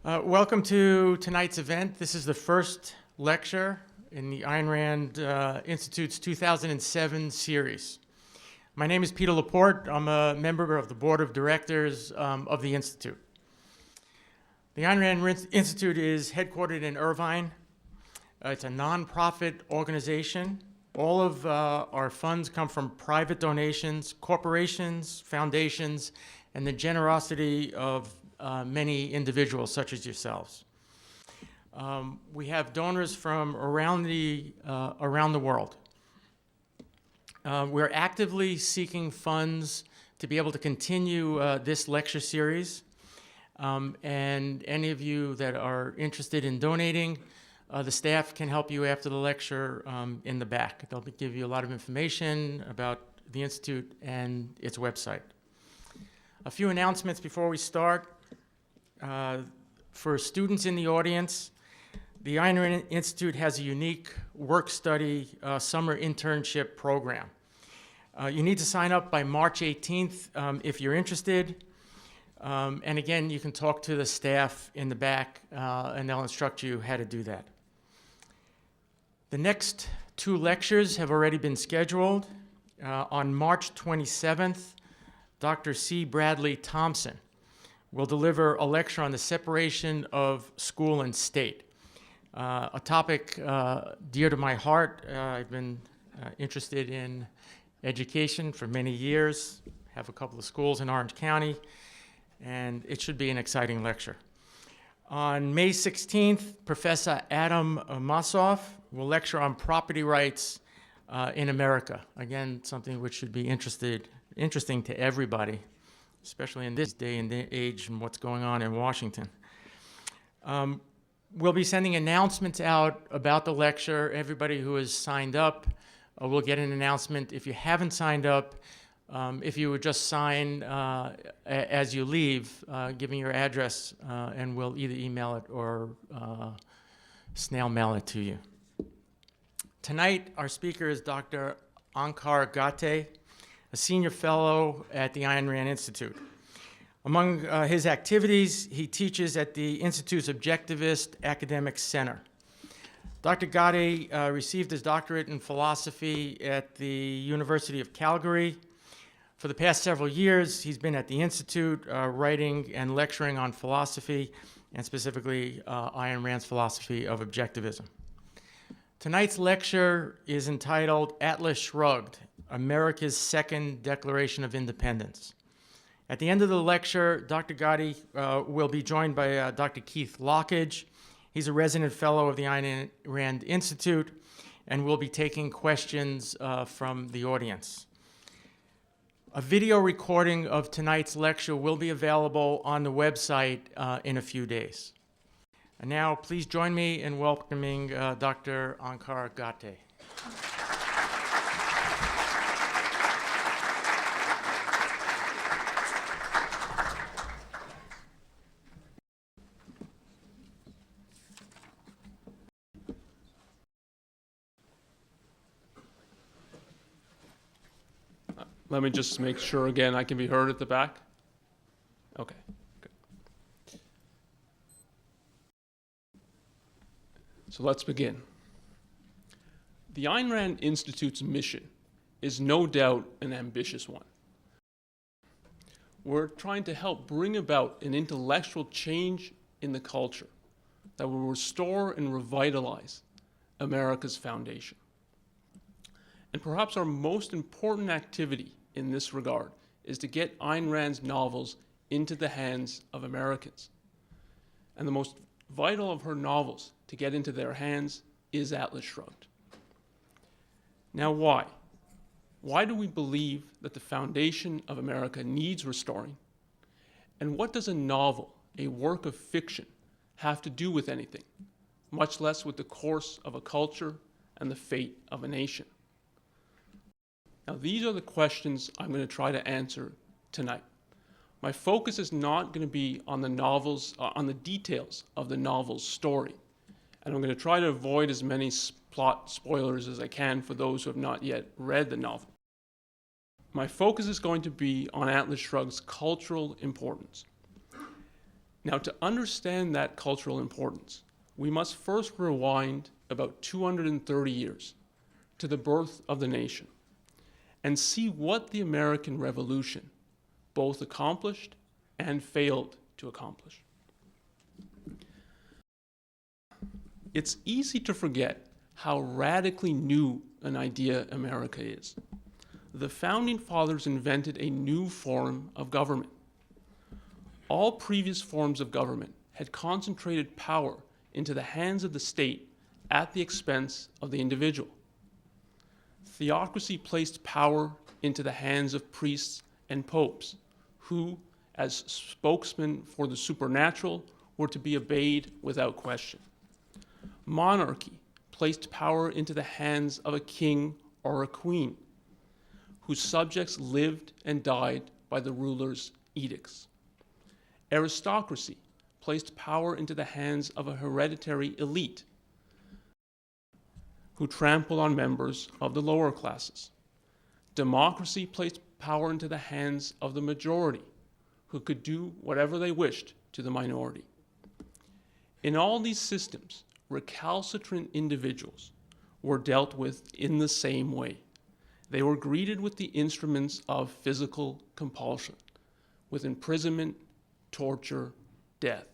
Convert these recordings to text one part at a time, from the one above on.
Welcome to tonight's event. This is the first lecture in the Ayn Rand Institute's 2007 series. My name is Peter Laporte. I'm a member of the board of directors of the Institute. The Ayn Rand Institute is headquartered in Irvine. It's a nonprofit organization. All of our funds come from private donations, corporations, foundations, and the generosity of many individuals such as yourselves. We have donors from around the world. We're actively seeking funds to be able to continue this lecture series. And any of you that are interested in donating, the staff can help you after the lecture in the back. They'll give you a lot of information about the Institute and its website. A few announcements before we start. For students in the audience, the Ayn Rand Institute has a unique work-study summer internship program. You need to sign up by March 18th if you're interested. And again, you can talk to the staff in the back and they'll instruct you how to do that. The next two lectures have already been scheduled. On March 27th, Dr. C. Bradley Thompson will deliver a lecture on the separation of school and state, a topic dear to my heart. I've been interested in education for many years, have a couple of schools in Orange County, and it should be an exciting lecture. On May 16th, Professor Adam Massoff will lecture on property rights in America. Again, something which should be interesting to everybody, especially in this day and age and what's going on in Washington. We'll be sending announcements out about the lecture. Everybody who has signed up will get an announcement. If you haven't signed up, if you would just sign as you leave, giving your address, and we'll either email it or snail mail it to you. Tonight, our speaker is Dr. Onkar Ghate, a senior fellow at the Ayn Rand Institute. Among his activities, he teaches at the Institute's Objectivist Academic Center. Dr. Ghate received his doctorate in philosophy at the University of Calgary. For the past several years, he's been at the Institute writing and lecturing on philosophy, and specifically Ayn Rand's philosophy of objectivism. Tonight's lecture is entitled Atlas Shrugged, America's Second Declaration of Independence. At the end of the lecture, Dr. Ghate will be joined by Dr. Keith Lockridge. He's a resident fellow of the Ayn Rand Institute and will be taking questions from the audience. A video recording of tonight's lecture will be available on the website in a few days. And now, please join me in welcoming Dr. Onkar Ghate. Let me just make sure again I can be heard at the back. Okay, good. So let's begin. The Ayn Rand Institute's mission is no doubt an ambitious one. We're trying to help bring about an intellectual change in the culture that will restore and revitalize America's foundation. And perhaps our most important activity in this regard is to get Ayn Rand's novels into the hands of Americans. And the most vital of her novels to get into their hands is Atlas Shrugged. Now, why? Why do we believe that the foundation of America needs restoring? And what does a novel, a work of fiction, have to do with anything, much less with the course of a culture and the fate of a nation? Now, these are the questions I'm going to try to answer tonight. My focus is not going to be on the novels, on the details of the novel's story, and I'm going to try to avoid as many plot spoilers as I can for those who have not yet read the novel. My focus is going to be on Atlas Shrugged's cultural importance. Now, to understand that cultural importance, we must first rewind about 230 years to the birth of the nation and see what the American Revolution both accomplished and failed to accomplish. It's easy to forget how radically new an idea America is. The Founding Fathers invented a new form of government. All previous forms of government had concentrated power into the hands of the state at the expense of the individual. Theocracy placed power into the hands of priests and popes, who, as spokesmen for the supernatural, were to be obeyed without question. Monarchy placed power into the hands of a king or a queen, whose subjects lived and died by the ruler's edicts. Aristocracy placed power into the hands of a hereditary elite, who trampled on members of the lower classes. Democracy placed power into the hands of the majority, who could do whatever they wished to the minority. In all these systems, recalcitrant individuals were dealt with in the same way. They were greeted with the instruments of physical compulsion, with imprisonment, torture, death.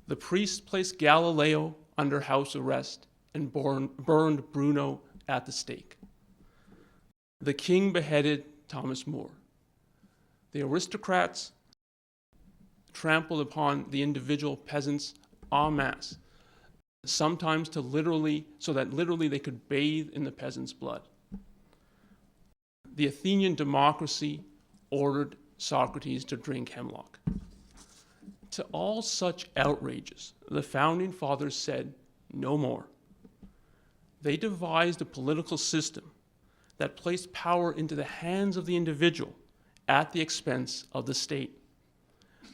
The priests placed Galileo under house arrest and burned Bruno at the stake. The king beheaded Thomas More. The aristocrats trampled upon the individual peasants en masse, sometimes so that literally they could bathe in the peasants' blood. The Athenian democracy ordered Socrates to drink hemlock. To all such outrages, the Founding Fathers said, no more. They devised a political system that placed power into the hands of the individual at the expense of the state.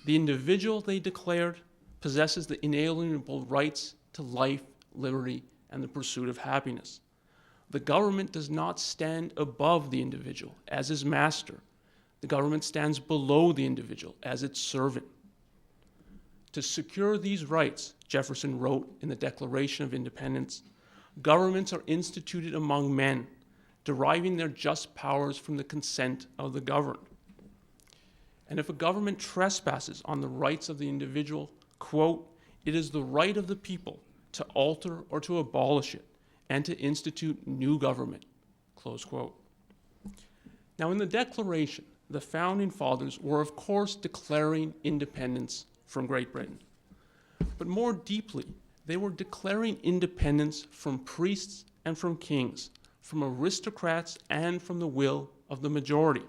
The individual, they declared, possesses the inalienable rights to life, liberty, and the pursuit of happiness. The government does not stand above the individual as his master. The government stands below the individual as its servant. To secure these rights, Jefferson wrote in the Declaration of Independence, governments are instituted among men, deriving their just powers from the consent of the governed. And if a government trespasses on the rights of the individual, quote, it is the right of the people to alter or to abolish it and to institute new government, close quote. Now, in the Declaration, the Founding Fathers were, of course, declaring independence from Great Britain. But more deeply, they were declaring independence from priests and from kings, from aristocrats and from the will of the majority.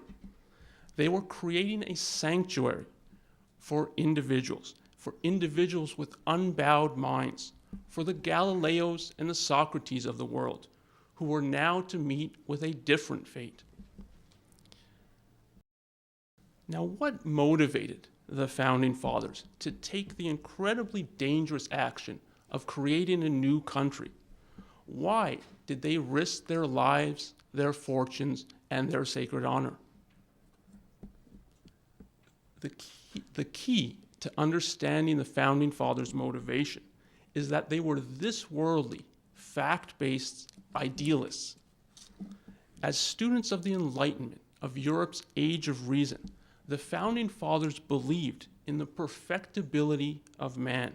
They were creating a sanctuary for individuals with unbowed minds, for the Galileos and the Socrates of the world, who were now to meet with a different fate. Now, what motivated the Founding Fathers to take the incredibly dangerous action of creating a new country? Why did they risk their lives, their fortunes, and their sacred honor? The key to understanding the Founding Fathers' motivation is that they were this worldly, fact-based idealists. As students of the Enlightenment, of Europe's Age of Reason, the Founding Fathers believed in the perfectibility of man.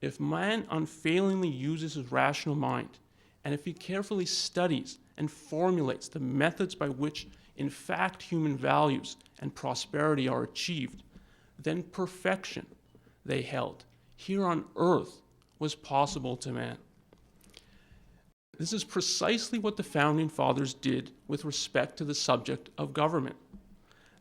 If man unfailingly uses his rational mind, and if he carefully studies and formulates the methods by which, in fact, human values and prosperity are achieved, then perfection, they held, here on earth was possible to man. This is precisely what the Founding Fathers did with respect to the subject of government.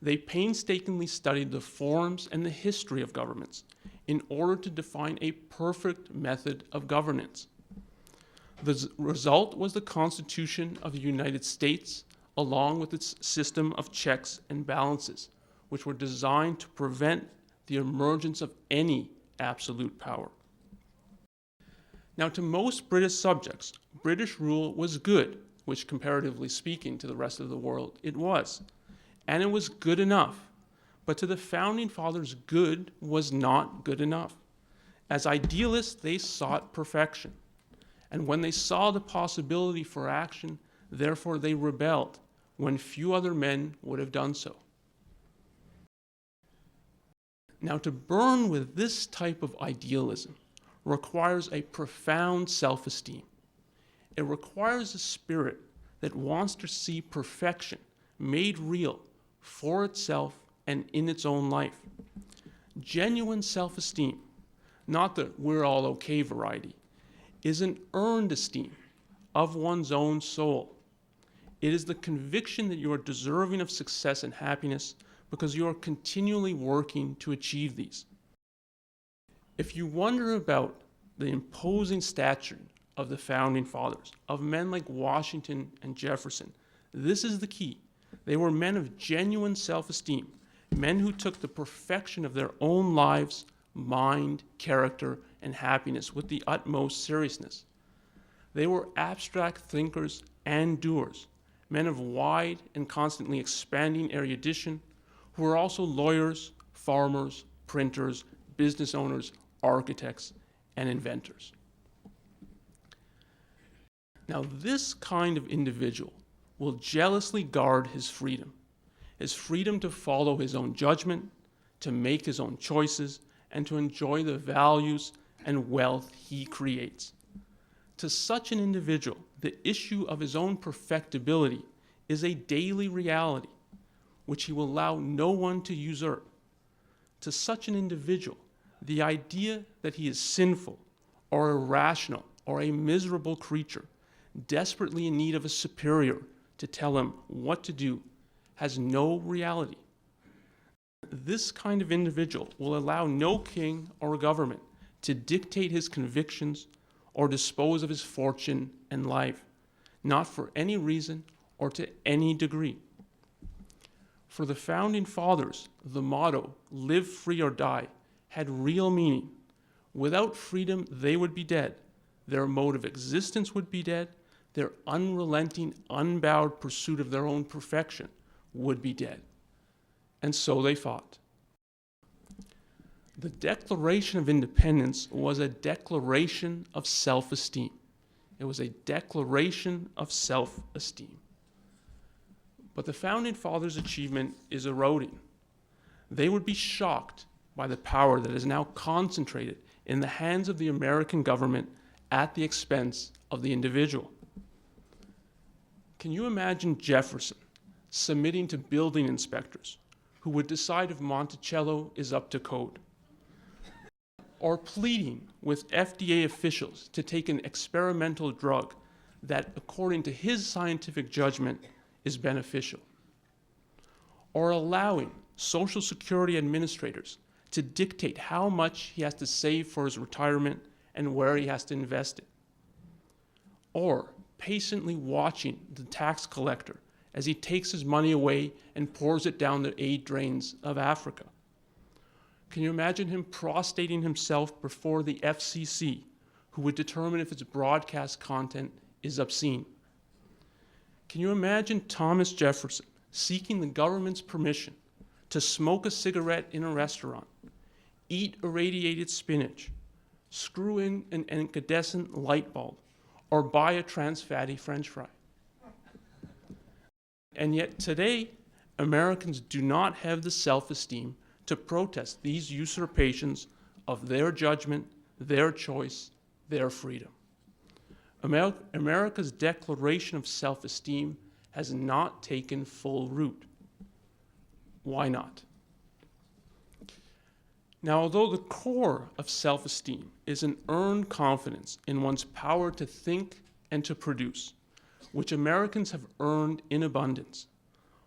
They painstakingly studied the forms and the history of governments in order to define a perfect method of governance. The result was the Constitution of the United States, along with its system of checks and balances, which were designed to prevent the emergence of any absolute power. Now, to most British subjects, British rule was good, which, comparatively speaking to the rest of the world, it was. And it was good enough. But to the Founding Fathers, good was not good enough. As idealists, they sought perfection. And when they saw the possibility for action, therefore they rebelled when few other men would have done so. Now, to burn with this type of idealism requires a profound self-esteem. It requires a spirit that wants to see perfection made real for itself and in its own life. Genuine self-esteem, not the we're all okay variety, is an earned esteem of one's own soul. It is the conviction that you are deserving of success and happiness because you are continually working to achieve these. If you wonder about the imposing stature of the Founding Fathers, of men like Washington and Jefferson, this is the key. They were men of genuine self-esteem, men who took the perfection of their own lives, mind, character, and happiness with the utmost seriousness. They were abstract thinkers and doers, men of wide and constantly expanding erudition, who were also lawyers, farmers, printers, business owners, architects, and inventors. Now, this kind of individual will jealously guard his freedom to follow his own judgment, to make his own choices, and to enjoy the values and wealth he creates. To such an individual, the issue of his own perfectibility is a daily reality, which he will allow no one to usurp. To such an individual, the idea that he is sinful or irrational or a miserable creature, desperately in need of a superior to tell him what to do, has no reality. This kind of individual will allow no king or government to dictate his convictions or dispose of his fortune and life, not for any reason or to any degree. For the Founding Fathers, the motto, live free or die, had real meaning. Without freedom, they would be dead. Their mode of existence would be dead. Their unrelenting, unbowed pursuit of their own perfection would be dead. And so they fought. The Declaration of Independence was a declaration of self-esteem. It was a declaration of self-esteem. But the Founding Fathers' achievement is eroding. They would be shocked by the power that is now concentrated in the hands of the American government at the expense of the individual. Can you imagine Jefferson submitting to building inspectors who would decide if Monticello is up to code? Or pleading with FDA officials to take an experimental drug that, according to his scientific judgment, is beneficial? Or allowing Social Security administrators to dictate how much he has to save for his retirement and where he has to invest it? Or patiently watching the tax collector as he takes his money away and pours it down the aid drains of Africa? Can you imagine him prostrating himself before the FCC, who would determine if its broadcast content is obscene? Can you imagine Thomas Jefferson seeking the government's permission to smoke a cigarette in a restaurant, eat irradiated spinach, screw in an incandescent light bulb, or buy a trans fatty French fry? And yet today, Americans do not have the self-esteem to protest these usurpations of their judgment, their choice, their freedom. America's declaration of self-esteem has not taken full root. Why not? Now, although the core of self-esteem is an earned confidence in one's power to think and to produce, which Americans have earned in abundance,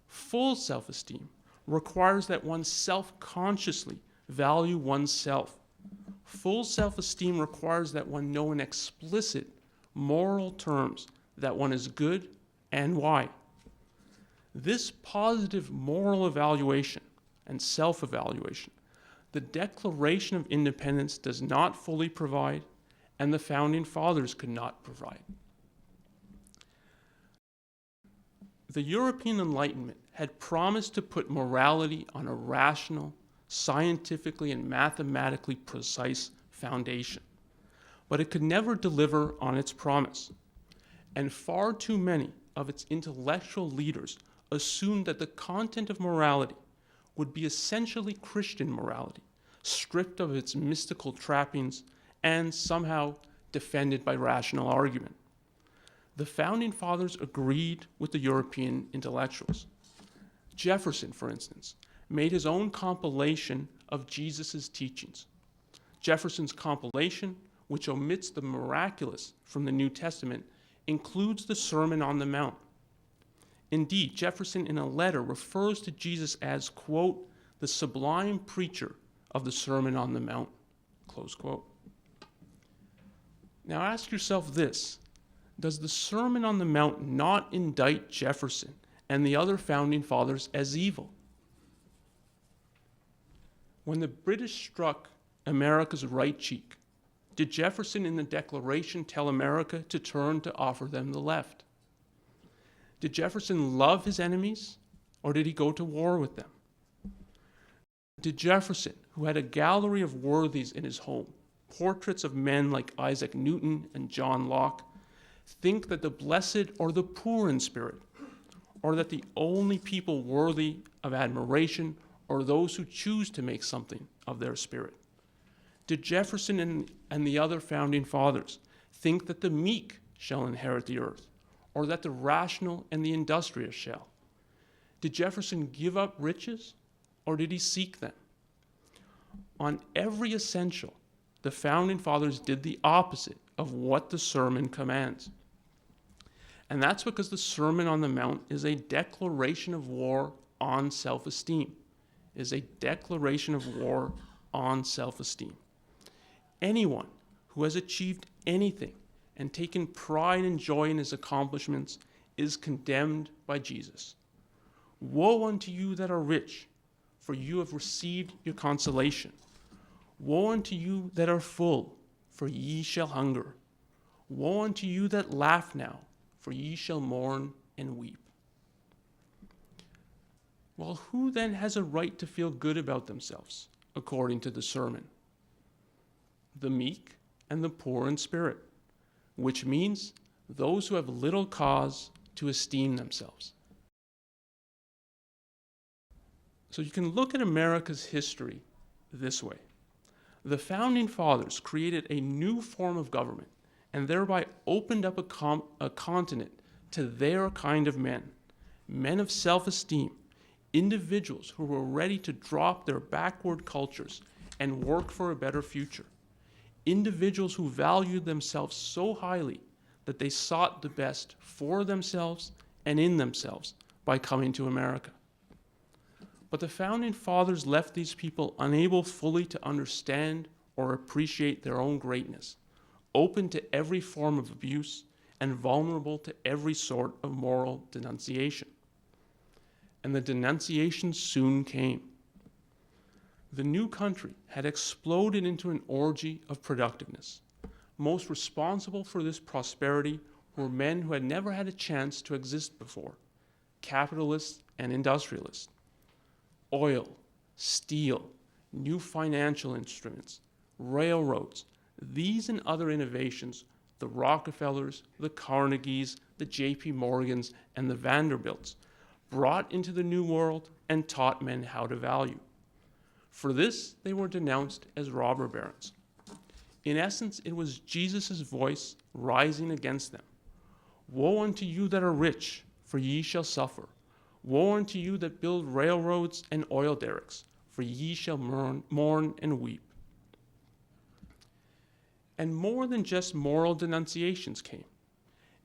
full self-esteem requires that one self-consciously value oneself. Full self-esteem requires that one know in explicit moral terms that one is good and why. This positive moral evaluation and self-evaluation, the Declaration of Independence does not fully provide, and the Founding Fathers could not provide. The European Enlightenment had promised to put morality on a rational, scientifically and mathematically precise foundation, but it could never deliver on its promise. And far too many of its intellectual leaders assumed that the content of morality would be essentially Christian morality, stripped of its mystical trappings and somehow defended by rational argument. The Founding Fathers agreed with the European intellectuals. Jefferson, for instance, made his own compilation of Jesus' teachings. Jefferson's compilation, which omits the miraculous from the New Testament, includes the Sermon on the Mount. Indeed, Jefferson in a letter refers to Jesus as, quote, the sublime preacher of the Sermon on the Mount, close quote. Now ask yourself this: does the Sermon on the Mount not indict Jefferson and the other Founding Fathers as evil? When the British struck America's right cheek, did Jefferson in the Declaration tell America to turn to offer them the left? Did Jefferson love his enemies, or did he go to war with them? Did Jefferson, who had a gallery of worthies in his home, portraits of men like Isaac Newton and John Locke, think that the blessed are the poor in spirit, or that the only people worthy of admiration are those who choose to make something of their spirit? Did Jefferson and the other Founding Fathers think that the meek shall inherit the earth, or that the rational and the industrious shall? Did Jefferson give up riches, or did he seek them? On every essential, the Founding Fathers did the opposite of what the sermon commands. And that's because the Sermon on the Mount is a declaration of war on self-esteem, is a declaration of war on self-esteem. Anyone who has achieved anything and taken pride and joy in his accomplishments is condemned by Jesus. Woe unto you that are rich, for you have received your consolation. Woe unto you that are full, for ye shall hunger. Woe unto you that laugh now, for ye shall mourn and weep. Well, who then has a right to feel good about themselves, according to the sermon? The meek and the poor in spirit, which means those who have little cause to esteem themselves. So you can look at America's history this way. The Founding Fathers created a new form of government and thereby opened up a continent to their kind of men, men of self-esteem, individuals who were ready to drop their backward cultures and work for a better future. Individuals who valued themselves so highly that they sought the best for themselves and in themselves by coming to America. But the Founding Fathers left these people unable fully to understand or appreciate their own greatness, open to every form of abuse, and vulnerable to every sort of moral denunciation. And the denunciation soon came. The new country had exploded into an orgy of productiveness. Most responsible for this prosperity were men who had never had a chance to exist before, capitalists and industrialists. Oil, steel, new financial instruments, railroads, these and other innovations, the Rockefellers, the Carnegies, the J.P. Morgans, and the Vanderbilts, brought into the New World and taught men how to value. For this, they were denounced as robber barons. In essence, it was Jesus' voice rising against them. Woe unto you that are rich, for ye shall suffer. Woe unto you that build railroads and oil derricks, for ye shall mourn and weep. And more than just moral denunciations came.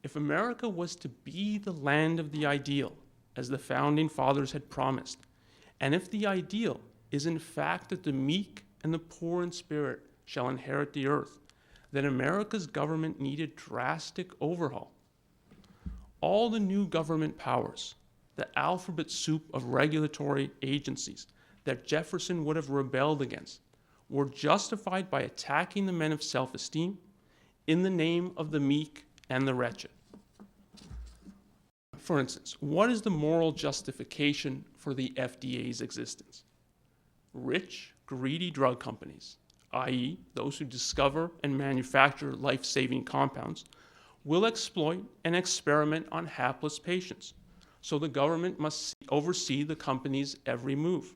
If America was to be the land of the ideal, as the Founding Fathers had promised, and if the ideal is in fact that the meek and the poor in spirit shall inherit the earth, then America's government needed drastic overhaul. All the new government powers, the alphabet soup of regulatory agencies that Jefferson would have rebelled against, were justified by attacking the men of self-esteem in the name of the meek and the wretched. For instance, what is the moral justification for the FDA's existence? Rich, greedy drug companies, i.e., those who discover and manufacture life-saving compounds, will exploit and experiment on hapless patients, so the government must oversee the company's every move.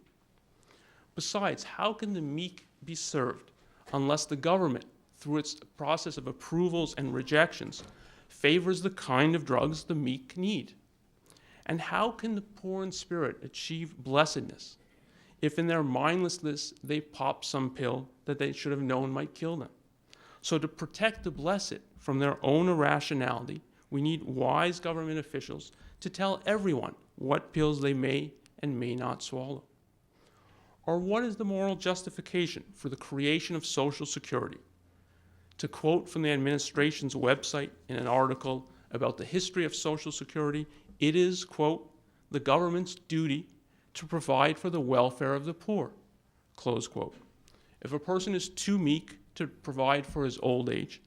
Besides, how can the meek be served unless the government, through its process of approvals and rejections, favors the kind of drugs the meek need? And how can the poor in spirit achieve blessedness if in their mindlessness they pop some pill that they should have known might kill them? So to protect the blessed from their own irrationality, we need wise government officials to tell everyone what pills they may and may not swallow. Or what is the moral justification for the creation of Social Security? To quote from the administration's website in an article about the history of Social Security, it is, quote, the government's duty to provide for the welfare of the poor, close quote. If a person is too meek to provide for his old age,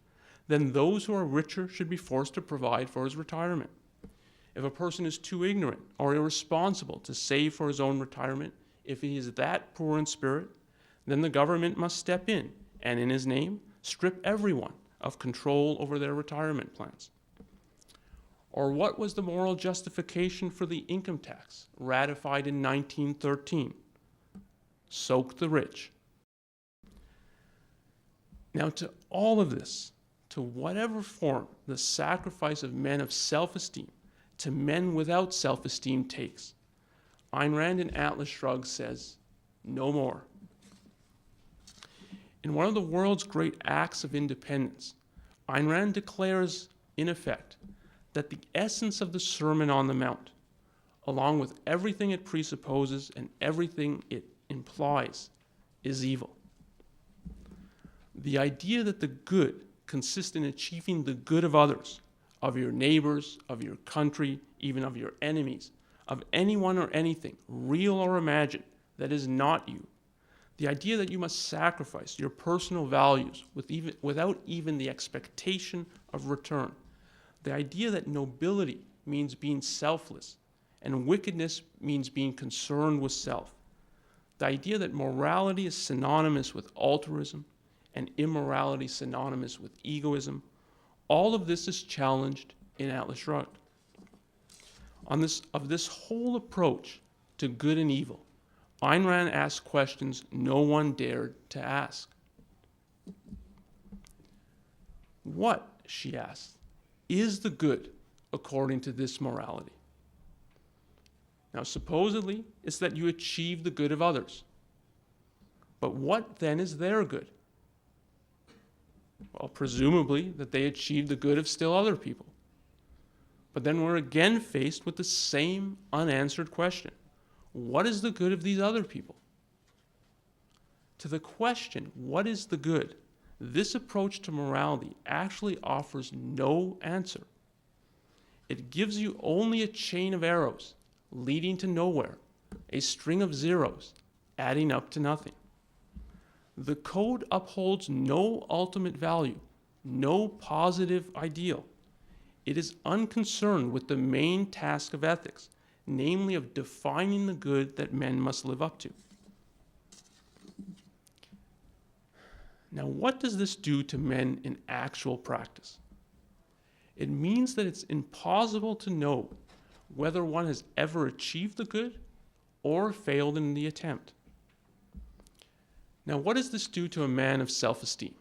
then those who are richer should be forced to provide for his retirement. If a person is too ignorant or irresponsible to save for his own retirement, if he is that poor in spirit, then the government must step in and, in his name, strip everyone of control over their retirement plans. Or what was the moral justification for the income tax ratified in 1913? Soak the rich. Now, to all of this, to whatever form the sacrifice of men of self-esteem to men without self-esteem takes, Ayn Rand in Atlas Shrugged says, no more. In one of the world's great acts of independence, Ayn Rand declares, in effect, that the essence of the Sermon on the Mount, along with everything it presupposes and everything it implies, is evil. The idea that the good consists in achieving the good of others, of your neighbors, of your country, even of your enemies, of anyone or anything, real or imagined, that is not you. The idea that you must sacrifice your personal values without even the expectation of return. The idea that nobility means being selfless and wickedness means being concerned with self. The idea that morality is synonymous with altruism and immorality synonymous with egoism, all of this is challenged in Atlas Shrugged. Of this whole approach to good and evil, Ayn Rand asked questions no one dared to ask. What, she asked, is the good according to this morality? Now, supposedly, it's that you achieve the good of others. But what then is their good? Well, presumably that they achieve the good of still other people. But then we're again faced with the same unanswered question. What is the good of these other people? To the question, what is the good, this approach to morality actually offers no answer. It gives you only a chain of arrows leading to nowhere, a string of zeros adding up to nothing. The code upholds no ultimate value, no positive ideal. It is unconcerned with the main task of ethics, namely of defining the good that men must live up to. Now, what does this do to men in actual practice? It means that it's impossible to know whether one has ever achieved the good or failed in the attempt. Now, what does this do to a man of self-esteem?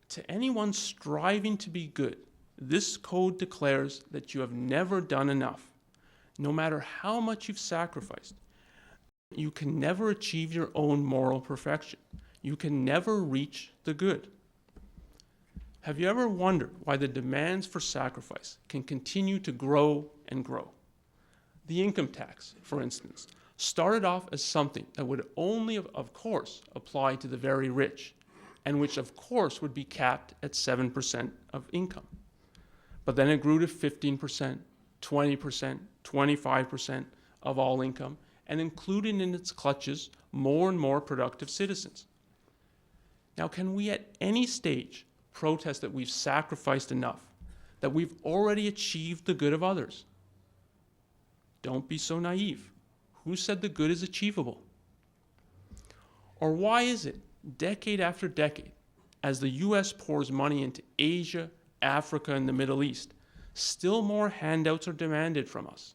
To anyone striving to be good, this code declares that you have never done enough. No matter how much you've sacrificed, you can never achieve your own moral perfection. You can never reach the good. Have you ever wondered why the demands for sacrifice can continue to grow and grow? The income tax, for instance, started off as something that would only, of course, apply to the very rich, and which, of course, would be capped at 7% of income. But then it grew to 15%, 20%, 25% of all income, and included in its clutches more and more productive citizens. Now, can we at any stage protest that we've sacrificed enough, that we've already achieved the good of others? Don't be so naive. Who said the good is achievable? Or why is it, decade after decade, as the US pours money into Asia, Africa, and the Middle East, still more handouts are demanded from us?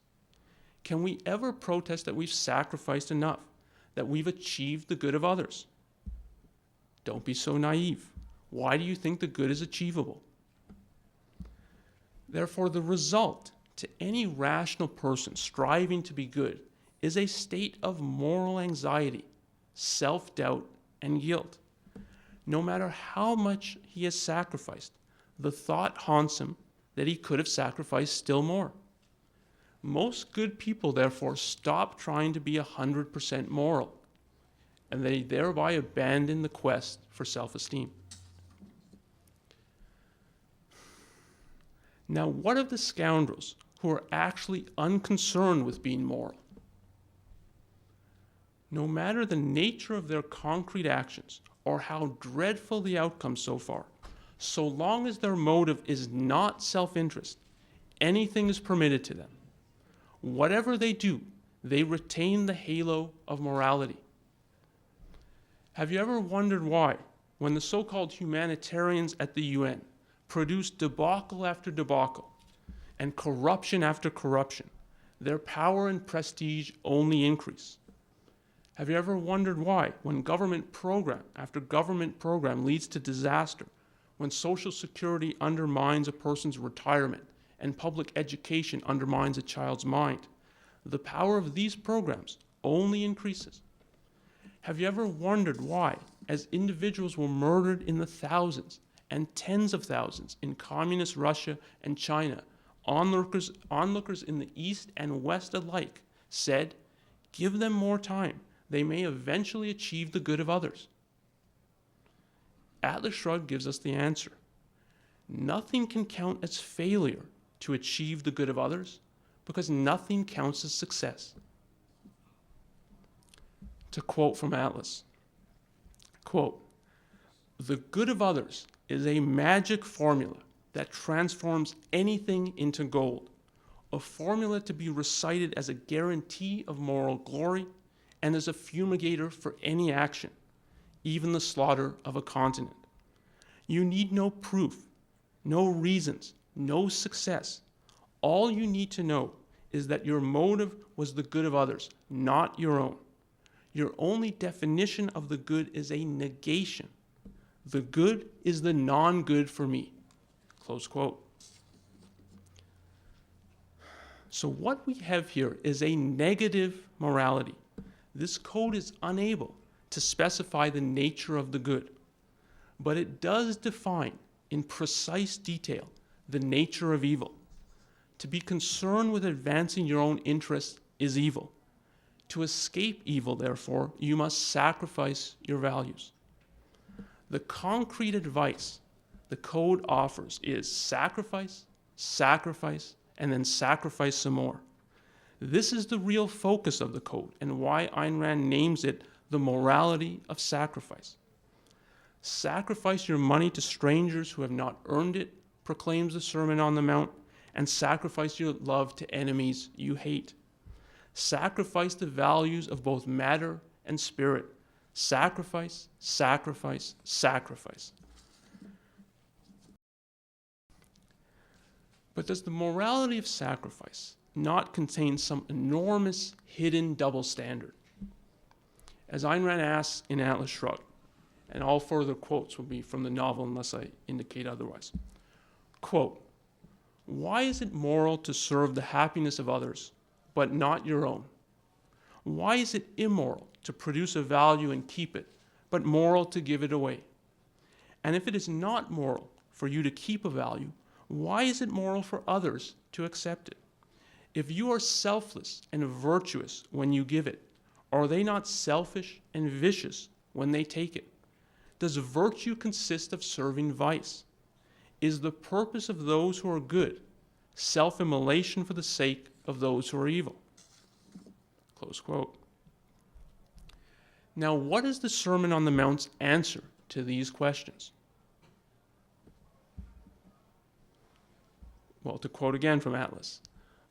Can we ever protest that we've sacrificed enough, that we've achieved the good of others? Don't be so naive. Why do you think the good is achievable? Therefore, the result to any rational person striving to be good is a state of moral anxiety, self-doubt, and guilt. No matter how much he has sacrificed, the thought haunts him that he could have sacrificed still more. Most good people, therefore, stop trying to be 100% moral, and they thereby abandon the quest for self-esteem. Now, what of the scoundrels who are actually unconcerned with being moral? No matter the nature of their concrete actions or how dreadful the outcome so far, so long as their motive is not self-interest, anything is permitted to them. Whatever they do, they retain the halo of morality. Have you ever wondered why, when the so-called humanitarians at the UN produce debacle after debacle and corruption after corruption, their power and prestige only increase? Have you ever wondered why, when government program after government program leads to disaster, when Social Security undermines a person's retirement and public education undermines a child's mind, the power of these programs only increases? Have you ever wondered why, as individuals were murdered in the thousands and tens of thousands in communist Russia and China, onlookers in the East and West alike said, "Give them more time. They may eventually achieve the good of others"? Atlas Shrugged gives us the answer. Nothing can count as failure to achieve the good of others, because nothing counts as success. To quote from Atlas, quote, "The good of others is a magic formula that transforms anything into gold, a formula to be recited as a guarantee of moral glory and as a fumigator for any action, even the slaughter of a continent. You need no proof, no reasons, no success. All you need to know is that your motive was the good of others, not your own. Your only definition of the good is a negation. The good is the non-good for me." Close quote. So what we have here is a negative morality. This code is unable to specify the nature of the good, but it does define in precise detail the nature of evil. To be concerned with advancing your own interests is evil. To escape evil, therefore, you must sacrifice your values. The concrete advice the code offers is sacrifice, sacrifice, and then sacrifice some more. This is the real focus of the code and why Ayn Rand names it the morality of sacrifice. "Sacrifice your money to strangers who have not earned it," proclaims the Sermon on the Mount, "and sacrifice your love to enemies you hate. Sacrifice the values of both matter and spirit. Sacrifice, sacrifice, sacrifice." But does the morality of sacrifice not contain some enormous hidden double standard? As Ayn Rand asks in Atlas Shrugged, and all further quotes will be from the novel unless I indicate otherwise. Quote, "Why is it moral to serve the happiness of others, but not your own? Why is it immoral to produce a value and keep it, but moral to give it away? And if it is not moral for you to keep a value, why is it moral for others to accept it? If you are selfless and virtuous when you give it, are they not selfish and vicious when they take it? Does virtue consist of serving vice? Is the purpose of those who are good self-immolation for the sake of those who are evil?" Close quote. Now, what is the Sermon on the Mount's answer to these questions? Well, to quote again from Atlas,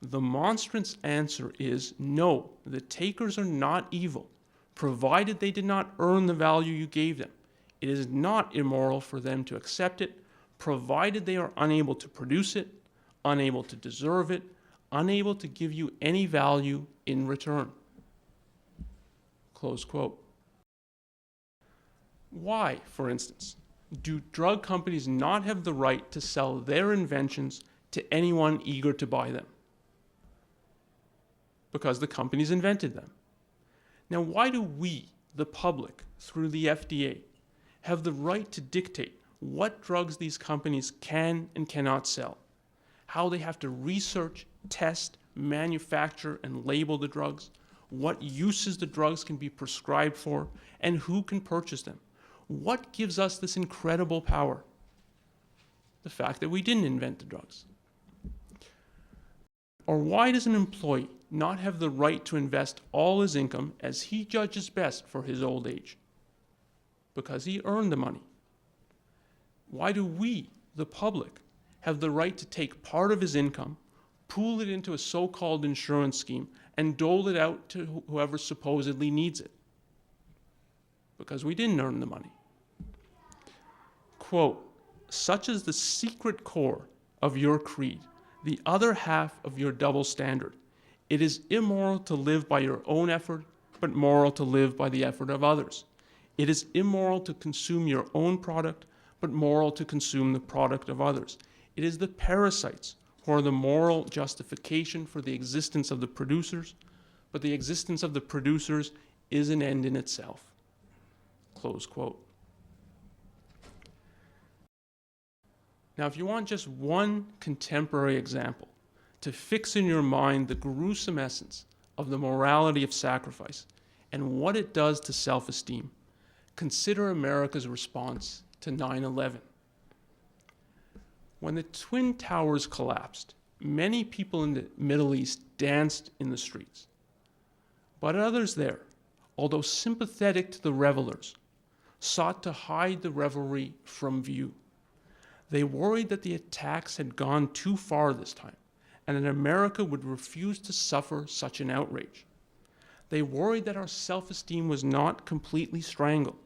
the monstrance answer is no, the takers are not evil, provided they did not earn the value you gave them. It is not immoral for them to accept it, provided they are unable to produce it, unable to deserve it, unable to give you any value in return. Close quote. Why, for instance, do drug companies not have the right to sell their inventions to anyone eager to buy them? Because the companies invented them. Now, why do we, the public, through the FDA, have the right to dictate what drugs these companies can and cannot sell, how they have to research, test, manufacture, and label the drugs, what uses the drugs can be prescribed for, and who can purchase them? What gives us this incredible power? The fact that we didn't invent the drugs. Or why does an employee not have the right to invest all his income as he judges best for his old age? Because he earned the money. Why do we, the public, have the right to take part of his income, pool it into a so-called insurance scheme, and dole it out to whoever supposedly needs it? Because we didn't earn the money. Quote, such is the secret core of your creed, the other half of your double standard. It is immoral to live by your own effort, but moral to live by the effort of others. It is immoral to consume your own product, but moral to consume the product of others. It is the parasites who are the moral justification for the existence of the producers, but the existence of the producers is an end in itself. Close quote. Now, if you want just one contemporary example to fix in your mind the gruesome essence of the morality of sacrifice and what it does to self-esteem, consider America's response to 9/11. When the Twin Towers collapsed, many people in the Middle East danced in the streets. But others there, although sympathetic to the revelers, sought to hide the revelry from view. They worried that the attacks had gone too far this time, and that America would refuse to suffer such an outrage. They worried that our self-esteem was not completely strangled,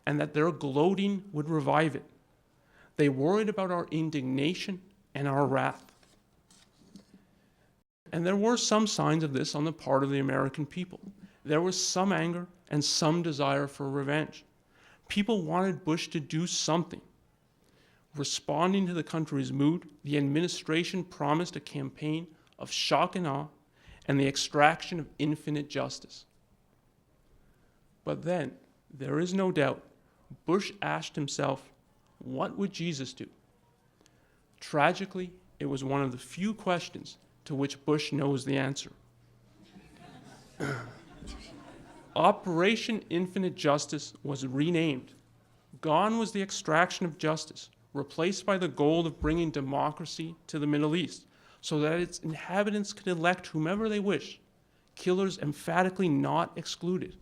and that their gloating would revive it. They worried about our indignation and our wrath. And there were some signs of this on the part of the American people. There was some anger and some desire for revenge. People wanted Bush to do something. Responding to the country's mood, the administration promised a campaign of shock and awe and the extraction of infinite justice. But then, there is no doubt, Bush asked himself, what would Jesus do? Tragically, it was one of the few questions to which Bush knows the answer. Operation Infinite Justice was renamed. Gone was the extraction of justice, replaced by the goal of bringing democracy to the Middle East so that its inhabitants could elect whomever they wish, killers emphatically not excluded.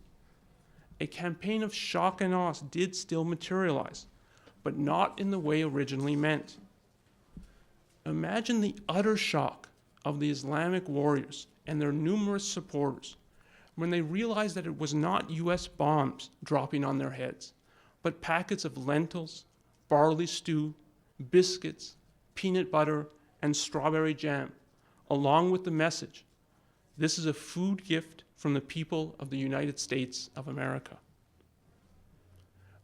A campaign of shock and awe did still materialize, but not in the way originally meant. Imagine the utter shock of the Islamic warriors and their numerous supporters when they realized that it was not US bombs dropping on their heads, but packets of lentils, barley stew, biscuits, peanut butter, and strawberry jam, along with the message, this is a food gift from the people of the United States of America.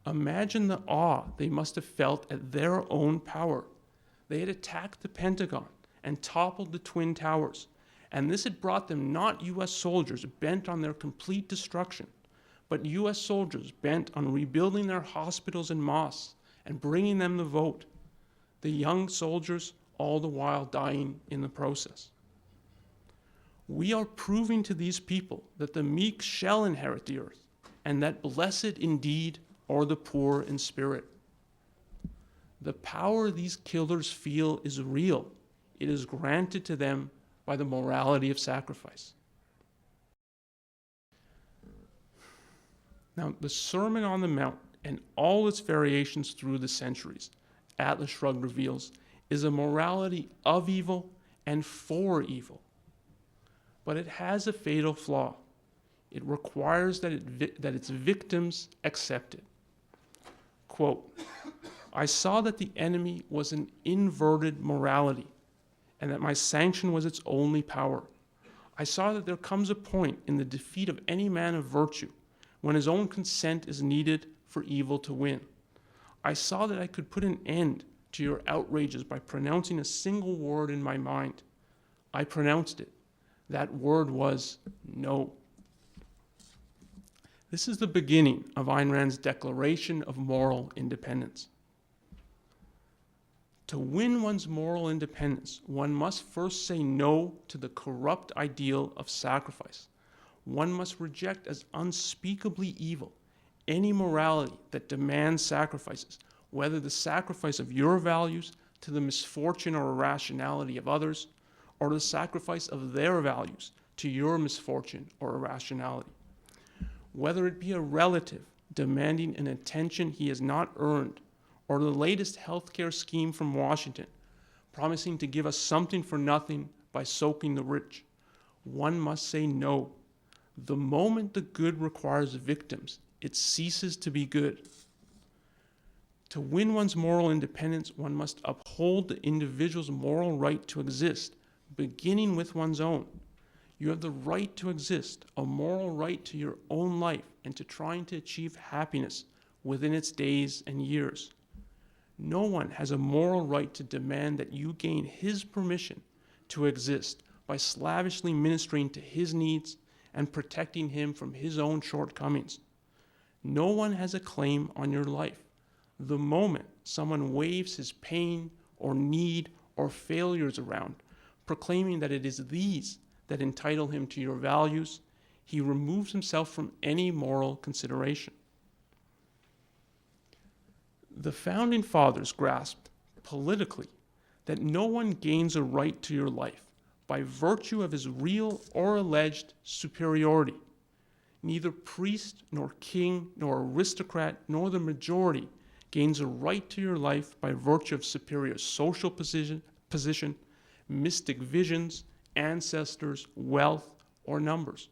Imagine the awe they must have felt at their own power. They had attacked the Pentagon and toppled the Twin Towers, and this had brought them not US soldiers bent on their complete destruction, but US soldiers bent on rebuilding their hospitals and mosques and bringing them the vote. The young soldiers all the while dying in the process. We are proving to these people that the meek shall inherit the earth, and that blessed indeed are the poor in spirit. The power these killers feel is real. It is granted to them by the morality of sacrifice. Now, the Sermon on the Mount and all its variations through the centuries, Atlas Shrugged reveals, is a morality of evil and for evil. But it has a fatal flaw. It requires that its victims accept it. Quote, I saw that the enemy was an inverted morality and that my sanction was its only power. I saw that there comes a point in the defeat of any man of virtue when his own consent is needed for evil to win. I saw that I could put an end to your outrages by pronouncing a single word in my mind. I pronounced it. That word was no. This is the beginning of Ayn Rand's declaration of moral independence. To win one's moral independence, one must first say no to the corrupt ideal of sacrifice. One must reject as unspeakably evil any morality that demands sacrifices, whether the sacrifice of your values to the misfortune or irrationality of others, or the sacrifice of their values to your misfortune or irrationality. Whether it be a relative demanding an attention he has not earned, or the latest healthcare scheme from Washington, promising to give us something for nothing by soaking the rich, one must say no. The moment the good requires victims, it ceases to be good. To win one's moral independence, one must uphold the individual's moral right to exist, beginning with one's own. You have the right to exist, a moral right to your own life and to trying to achieve happiness within its days and years. No one has a moral right to demand that you gain his permission to exist by slavishly ministering to his needs and protecting him from his own shortcomings. No one has a claim on your life. The moment someone waves his pain or need or failures around, proclaiming that it is these that entitle him to your values, he removes himself from any moral consideration. The Founding Fathers grasped politically that no one gains a right to your life by virtue of his real or alleged superiority. Neither priest nor king nor aristocrat nor the majority gains a right to your life by virtue of superior social position, mystic visions, ancestors, wealth, or numbers.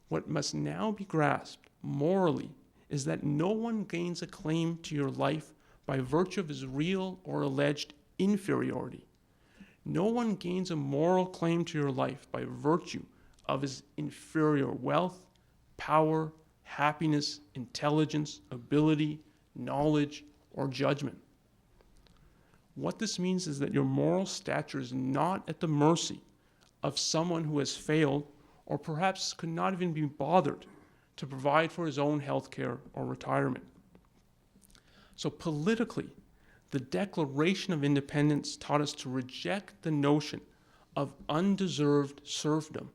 What must now be grasped morally is that no one gains a claim to your life by virtue of his real or alleged inferiority. No one gains a moral claim to your life by virtue of his inferior wealth, power, happiness, intelligence, ability, knowledge, or judgment. What this means is that your moral stature is not at the mercy of someone who has failed or perhaps could not even be bothered to provide for his own health care or retirement. So politically, the Declaration of Independence taught us to reject the notion of undeserved serfdom.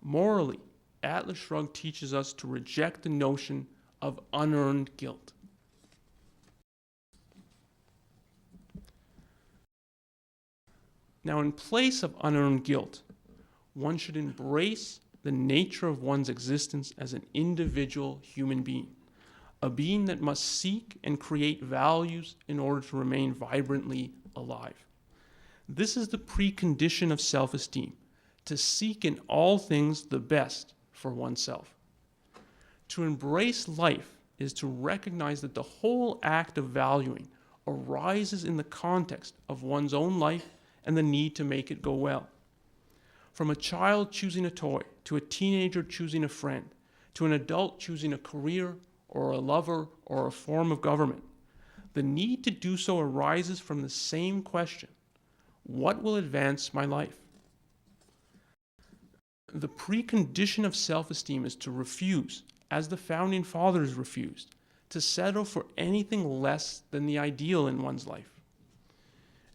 Morally, Atlas Shrugged teaches us to reject the notion of unearned guilt. Now, in place of unearned guilt, one should embrace the nature of one's existence as an individual human being, a being that must seek and create values in order to remain vibrantly alive. This is the precondition of self-esteem, to seek in all things the best for oneself. To embrace life is to recognize that the whole act of valuing arises in the context of one's own life and the need to make it go well. From a child choosing a toy, to a teenager choosing a friend, to an adult choosing a career or a lover or a form of government, the need to do so arises from the same question: what will advance my life? The precondition of self-esteem is to refuse, as the Founding Fathers refused, to settle for anything less than the ideal in one's life.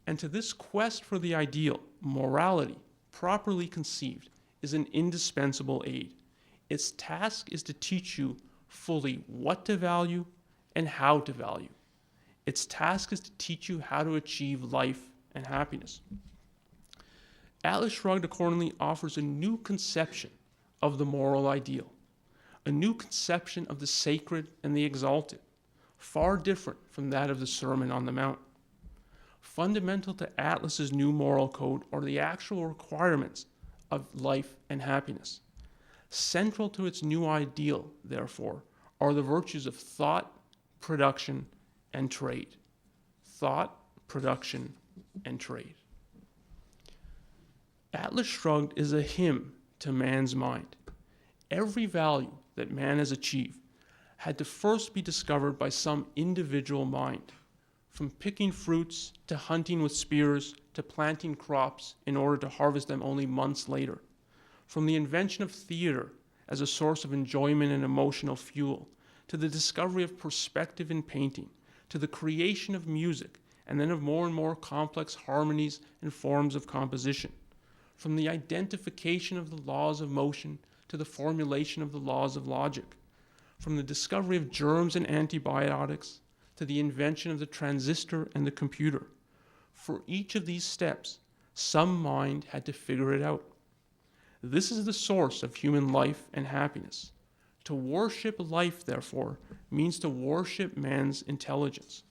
And to this quest for the ideal, morality, properly conceived, is an indispensable aid. Its task is to teach you fully what to value and how to value. Its task is to teach you how to achieve life and happiness. Atlas Shrugged accordingly offers a new conception of the moral ideal, a new conception of the sacred and the exalted, far different from that of the Sermon on the Mount. Fundamental to Atlas's new moral code are the actual requirements of life and happiness. Central to its new ideal, therefore, are the virtues of thought, production, and trade. Thought, production, and trade. Atlas Shrugged is a hymn to man's mind. Every value that man has achieved had to first be discovered by some individual mind, from picking fruits to hunting with spears to planting crops in order to harvest them only months later, from the invention of theater as a source of enjoyment and emotional fuel, to the discovery of perspective in painting, to the creation of music, and then of more and more complex harmonies and forms of composition, from the identification of the laws of motion to the formulation of the laws of logic, from the discovery of germs and antibiotics to the invention of the transistor and the computer. For each of these steps, some mind had to figure it out. This is the source of human life and happiness. To worship life, therefore, means to worship man's intelligence.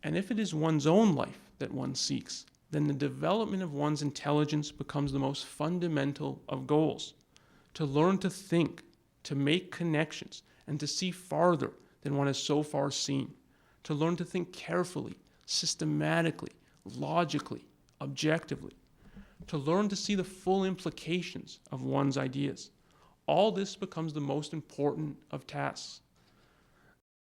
And if it is one's own life that one seeks, then the development of one's intelligence becomes the most fundamental of goals. To learn to think, to make connections, and to see farther than one has so far seen. To learn to think carefully, systematically, logically, objectively. To learn to see the full implications of one's ideas. All this becomes the most important of tasks.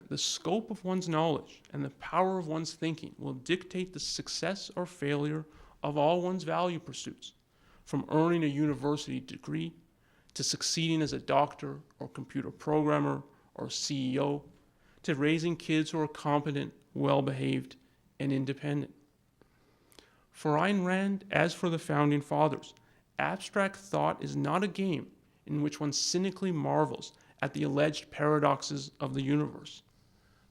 The scope of one's knowledge and the power of one's thinking will dictate the success or failure of all one's value pursuits, from earning a university degree to succeeding as a doctor or computer programmer or CEO, to raising kids who are competent, well-behaved, and independent. For Ayn Rand, as for the Founding Fathers, abstract thought is not a game in which one cynically marvels at the alleged paradoxes of the universe.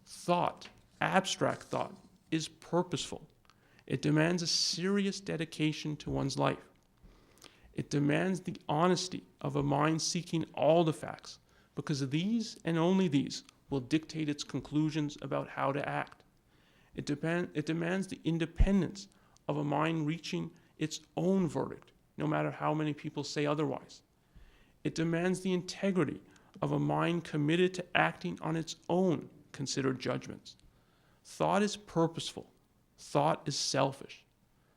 Thought, abstract thought, is purposeful. It demands a serious dedication to one's life. It demands the honesty of a mind seeking all the facts, because these and only these will dictate its conclusions about how to act. It demands the independence of a mind reaching its own verdict, no matter how many people say otherwise. It demands the integrity of a mind committed to acting on its own considered judgments. Thought is purposeful. Thought is selfish.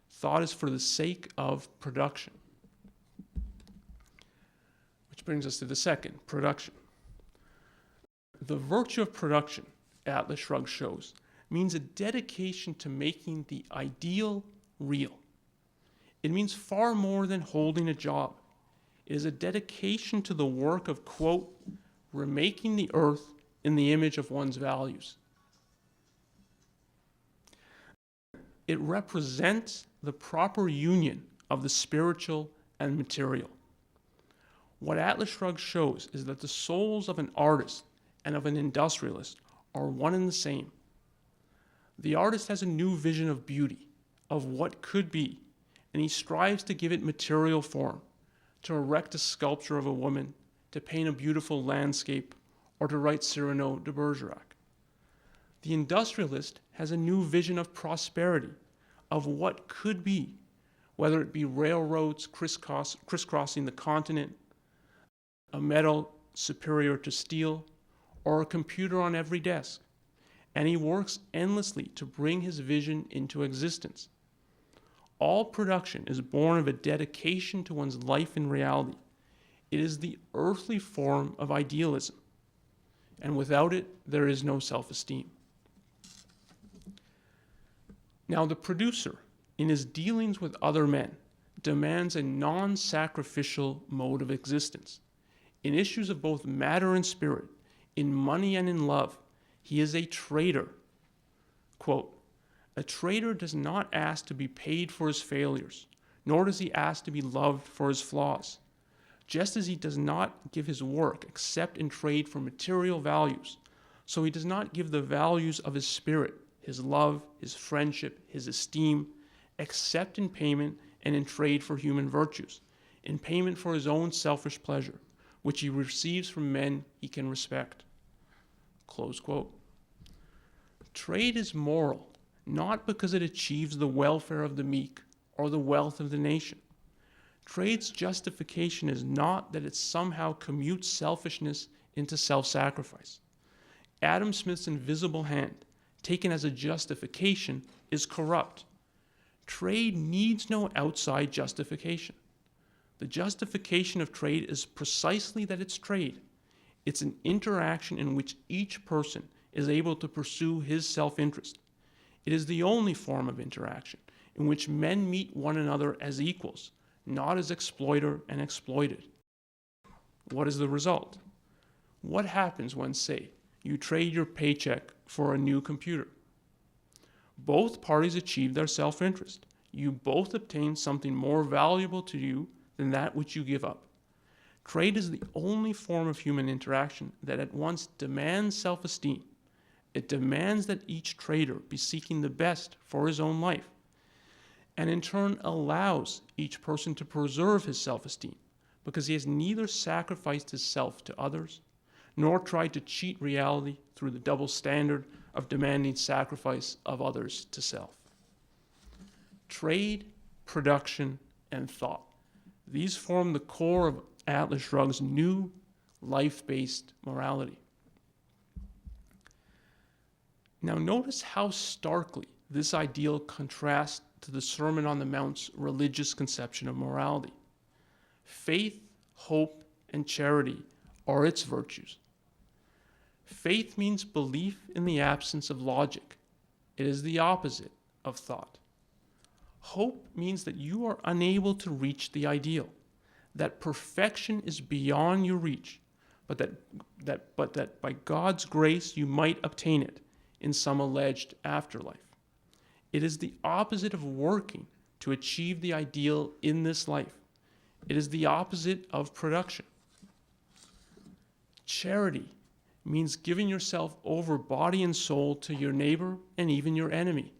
Thought is for the sake of production. Which brings us to the second, production. The virtue of production, Atlas Shrugged shows, means a dedication to making the ideal real. It means far more than holding a job. It is a dedication to the work of, quote, remaking the earth in the image of one's values. It represents the proper union of the spiritual and material. What Atlas Shrugged shows is that the souls of an artist and of an industrialist are one and the same. The artist has a new vision of beauty, of what could be, and he strives to give it material form, to erect a sculpture of a woman, to paint a beautiful landscape, or to write Cyrano de Bergerac. The industrialist has a new vision of prosperity, of what could be, whether it be railroads crisscrossing the continent, a metal superior to steel, or a computer on every desk. And he works endlessly to bring his vision into existence. All production is born of a dedication to one's life in reality. It is the earthly form of idealism. And without it, there is no self-esteem. Now, the producer, in his dealings with other men, demands a non-sacrificial mode of existence. In issues of both matter and spirit, in money and in love, he is a trader. Quote, a trader does not ask to be paid for his failures, nor does he ask to be loved for his flaws. Just as he does not give his work except in trade for material values, so he does not give the values of his spirit, his love, his friendship, his esteem, except in payment and in trade for human virtues, in payment for his own selfish pleasure, which he receives from men he can respect. Close quote. Trade is moral, not because it achieves the welfare of the meek or the wealth of the nation. Trade's justification is not that it somehow commutes selfishness into self-sacrifice. Adam Smith's invisible hand, taken as a justification, is corrupt. Trade needs no outside justification. The justification of trade is precisely that it's trade. It's an interaction in which each person is able to pursue his self-interest. It is the only form of interaction in which men meet one another as equals, not as exploiter and exploited. What is the result? What happens when, say, you trade your paycheck for a new computer? Both parties achieve their self-interest. You both obtain something more valuable to you than that which you give up. Trade is the only form of human interaction that at once demands self-esteem. It demands that each trader be seeking the best for his own life, and in turn allows each person to preserve his self-esteem because he has neither sacrificed his self to others nor tried to cheat reality through the double standard of demanding sacrifice of others to self. Trade, production, and thought. These form the core of Atlas Shrugged's new life-based morality. Now notice how starkly this ideal contrasts to the Sermon on the Mount's religious conception of morality. Faith, hope, and charity are its virtues. Faith means belief in the absence of logic. It is the opposite of thought. Hope means that you are unable to reach the ideal, that perfection is beyond your reach, but that by God's grace you might obtain it in some alleged afterlife. It is the opposite of working to achieve the ideal in this life. It is the opposite of production. Charity means giving yourself over body and soul to your neighbor and even your enemy,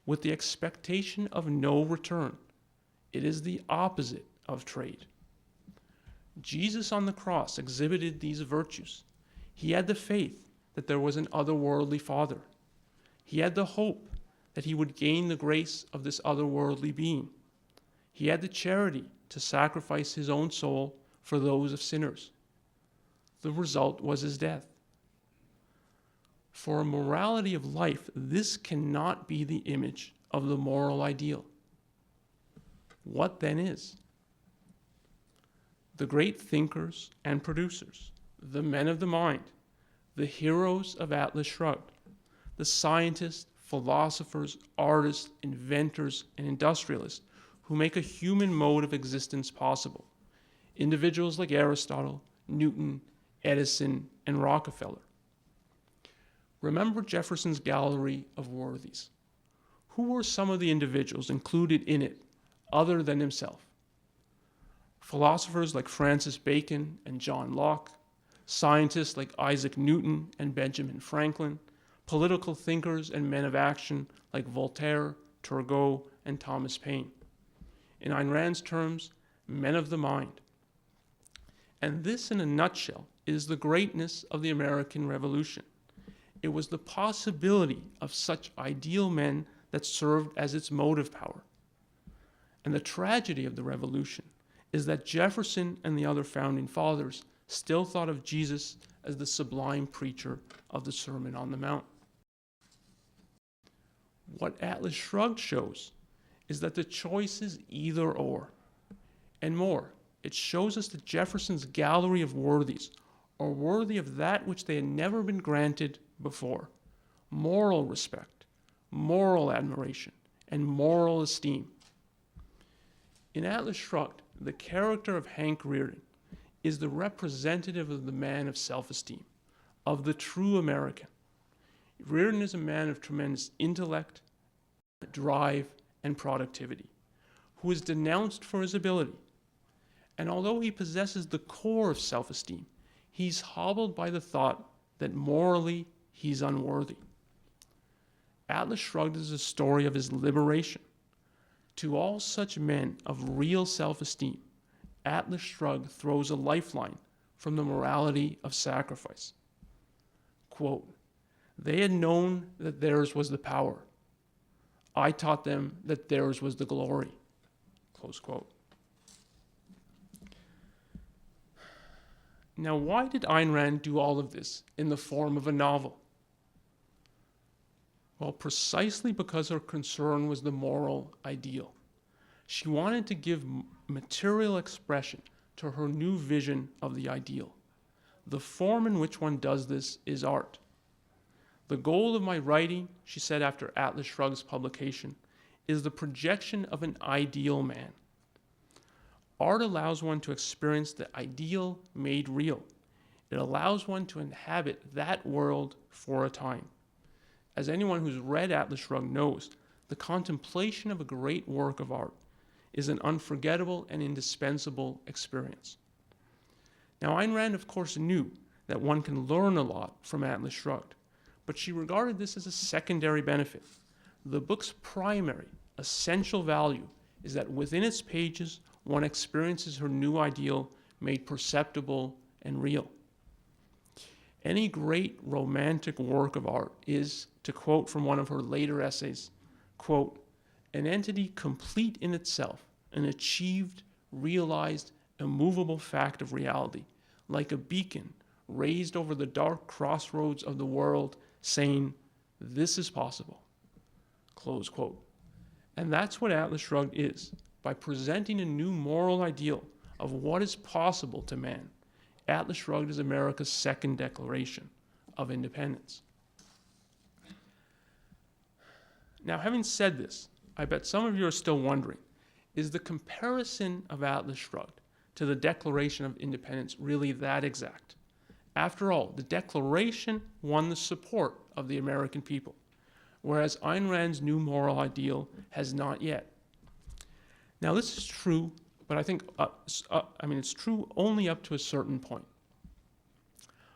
with the expectation of no return. It is the opposite of trade. Jesus on the cross exhibited these virtues. He had the faith that there was an otherworldly Father. He had the hope that he would gain the grace of this otherworldly being. He had the charity to sacrifice his own soul for those of sinners. The result was his death. For a morality of life, this cannot be the image of the moral ideal. What then is? The great thinkers and producers, the men of the mind, the heroes of Atlas Shrugged, the scientists, philosophers, artists, inventors, and industrialists who make a human mode of existence possible. Individuals like Aristotle, Newton, Edison, and Rockefeller. Remember Jefferson's gallery of worthies. Who were some of the individuals included in it other than himself? Philosophers like Francis Bacon and John Locke, scientists like Isaac Newton and Benjamin Franklin, political thinkers and men of action like Voltaire, Turgot, and Thomas Paine. In Ayn Rand's terms, men of the mind. And this, in a nutshell, is the greatness of the American Revolution. It was the possibility of such ideal men that served as its motive power. And the tragedy of the revolution is that Jefferson and the other founding fathers still thought of Jesus as the sublime preacher of the Sermon on the Mount. What Atlas Shrugged shows is that the choice is either or. And more, it shows us that Jefferson's gallery of worthies are worthy of that which they had never been granted before: moral respect, moral admiration, and moral esteem. In Atlas Shrugged, the character of Hank Rearden is the representative of the man of self-esteem, of the true American. Rearden is a man of tremendous intellect, drive, and productivity, who is denounced for his ability. And although he possesses the core of self-esteem, he's hobbled by the thought that morally he's unworthy. Atlas Shrugged is a story of his liberation. To all such men of real self-esteem, Atlas Shrugged throws a lifeline from the morality of sacrifice. Quote, "They had known that theirs was the power. I taught them that theirs was the glory. Close quote. Now, why did Ayn Rand do all of this in the form of a novel? Well, precisely because her concern was the moral ideal. She wanted to give material expression to her new vision of the ideal. The form in which one does this is art. The goal of my writing, she said after Atlas Shrugged's publication, is the projection of an ideal man. Art allows one to experience the ideal made real. It allows one to inhabit that world for a time. As anyone who's read Atlas Shrugged knows, the contemplation of a great work of art is an unforgettable and indispensable experience. Now, Ayn Rand, of course, knew that one can learn a lot from Atlas Shrugged, but she regarded this as a secondary benefit. The book's primary, essential value is that within its pages, one experiences her new ideal made perceptible and real. Any great romantic work of art is, to quote from one of her later essays, quote, an entity complete in itself, an achieved, realized, immovable fact of reality, like a beacon raised over the dark crossroads of the world, saying, this is possible, close quote. And that's what Atlas Shrugged is. By presenting a new moral ideal of what is possible to man, Atlas Shrugged is America's second declaration of independence. Now, having said this, I bet some of you are still wondering, is the comparison of Atlas Shrugged to the Declaration of Independence really that exact? After all, the Declaration won the support of the American people, whereas Ayn Rand's new moral ideal has not yet. Now, this is true, but I think, it's true only up to a certain point.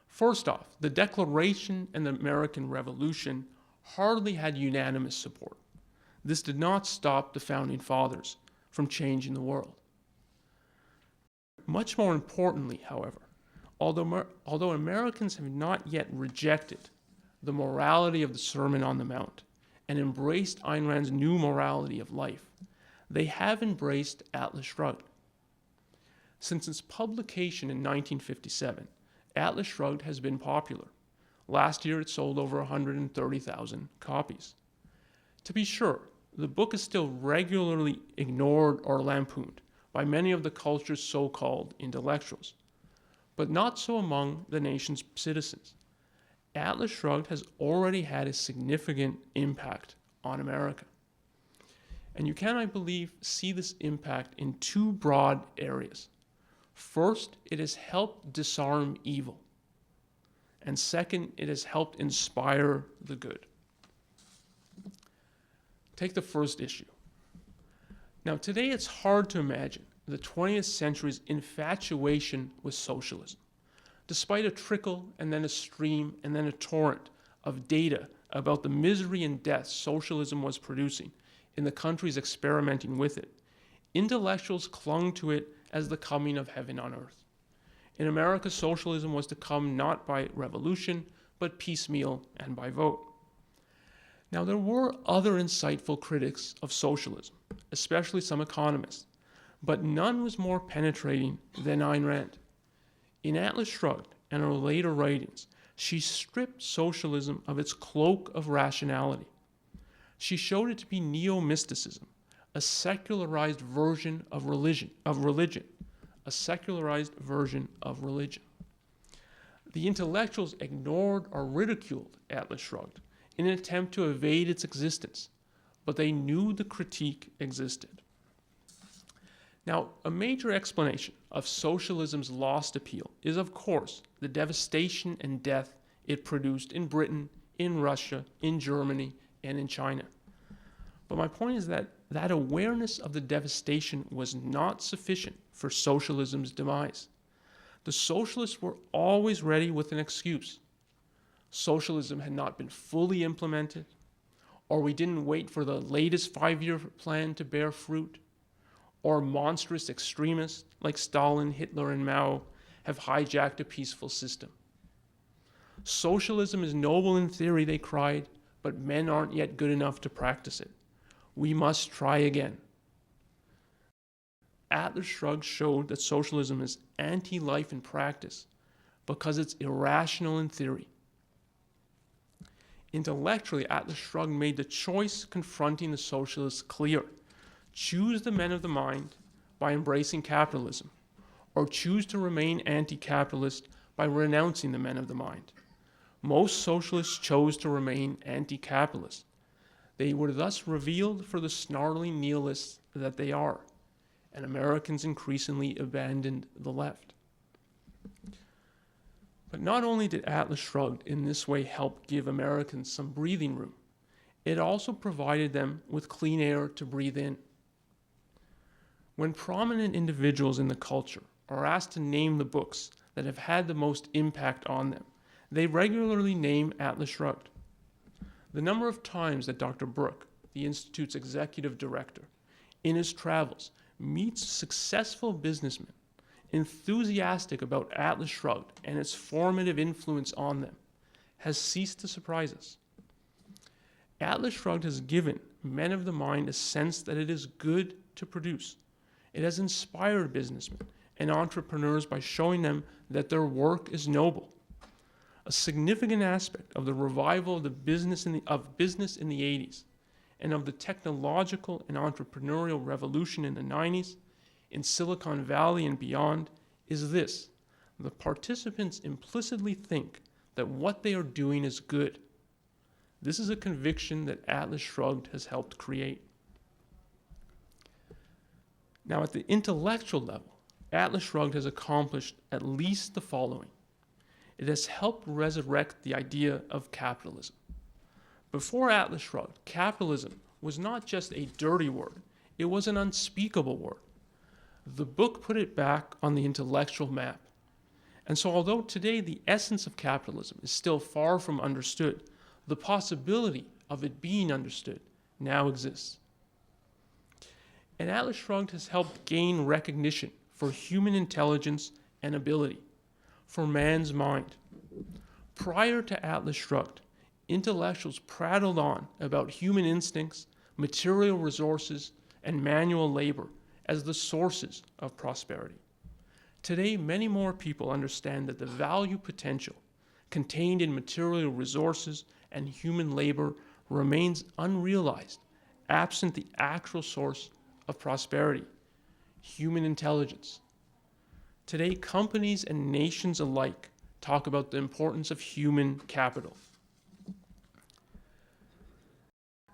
First off, the Declaration and the American Revolution hardly had unanimous support. This did not stop the Founding Fathers from changing the world. Much more importantly, however, although Americans have not yet rejected the morality of the Sermon on the Mount and embraced Ayn Rand's new morality of life, they have embraced Atlas Shrugged. Since its publication in 1957, Atlas Shrugged has been popular. Last year, it sold over 130,000 copies. To be sure, the book is still regularly ignored or lampooned by many of the culture's so-called intellectuals, but not so among the nation's citizens. Atlas Shrugged has already had a significant impact on America. And you can, I believe, see this impact in two broad areas. First, it has helped disarm evil. And second, it has helped inspire the good. Take the first issue. Now, today it's hard to imagine the 20th century's infatuation with socialism. Despite a trickle and then a stream and then a torrent of data about the misery and death socialism was producing in the countries experimenting with it, intellectuals clung to it as the coming of heaven on earth. In America, socialism was to come not by revolution, but piecemeal and by vote. Now, there were other insightful critics of socialism, especially some economists, but none was more penetrating than Ayn Rand. In Atlas Shrugged and her later writings, she stripped socialism of its cloak of rationality. She showed it to be neo-mysticism, a secularized version of religion, a secularized version of religion. The intellectuals ignored or ridiculed Atlas Shrugged in an attempt to evade its existence, but they knew the critique existed. Now, a major explanation of socialism's lost appeal is, of course, the devastation and death it produced in Britain, in Russia, in Germany, and in China. But my point is that awareness of the devastation was not sufficient for socialism's demise. The socialists were always ready with an excuse. Socialism had not been fully implemented, or we didn't wait for the latest 5-year plan to bear fruit, or monstrous extremists like Stalin, Hitler, and Mao have hijacked a peaceful system. Socialism is noble in theory, they cried, but men aren't yet good enough to practice it. We must try again. Atlas Shrugged showed that socialism is anti-life in practice because it's irrational in theory. Intellectually, Atlas Shrugged made the choice confronting the socialists clear. Choose the men of the mind by embracing capitalism, or choose to remain anti-capitalist by renouncing the men of the mind. Most socialists chose to remain anti-capitalist. They were thus revealed for the snarling nihilists that they are, and Americans increasingly abandoned the left. But not only did Atlas Shrugged in this way help give Americans some breathing room, it also provided them with clean air to breathe in. When prominent individuals in the culture are asked to name the books that have had the most impact on them, they regularly name Atlas Shrugged. The number of times that Dr. Brooke, the Institute's executive director, in his travels meets successful businessmen enthusiastic about Atlas Shrugged and its formative influence on them has ceased to surprise us. Atlas Shrugged has given men of the mind a sense that it is good to produce. It has inspired businessmen and entrepreneurs by showing them that their work is noble. A significant aspect of the revival of the business in the 80s and of the technological and entrepreneurial revolution in the 90s, in Silicon Valley and beyond, is this: the participants implicitly think that what they are doing is good. This is a conviction that Atlas Shrugged has helped create. Now, at the intellectual level, Atlas Shrugged has accomplished at least the following. It has helped resurrect the idea of capitalism. Before Atlas Shrugged, capitalism was not just a dirty word, it was an unspeakable word. The book put it back on the intellectual map. And so although today the essence of capitalism is still far from understood, the possibility of it being understood now exists. And Atlas Shrugged has helped gain recognition for human intelligence and ability, for man's mind. Prior to Atlas Shrugged, intellectuals prattled on about human instincts, material resources, and manual labor as the sources of prosperity. Today, many more people understand that the value potential contained in material resources and human labor remains unrealized, absent the actual source of prosperity, human intelligence. Today, companies and nations alike talk about the importance of human capital.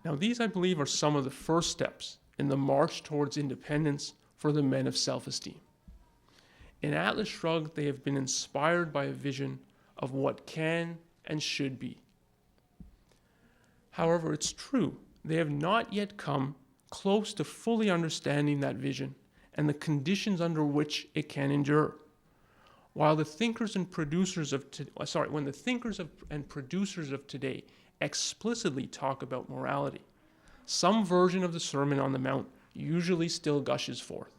Now, these, I believe, are some of the first steps in the march towards independence for the men of self-esteem. In Atlas Shrugged, they have been inspired by a vision of what can and should be. However, it's true, they have not yet come close to fully understanding that vision and the conditions under which it can endure. While the thinkers and producers of when the thinkers and producers of today explicitly talk about morality, some version of the Sermon on the Mount usually still gushes forth.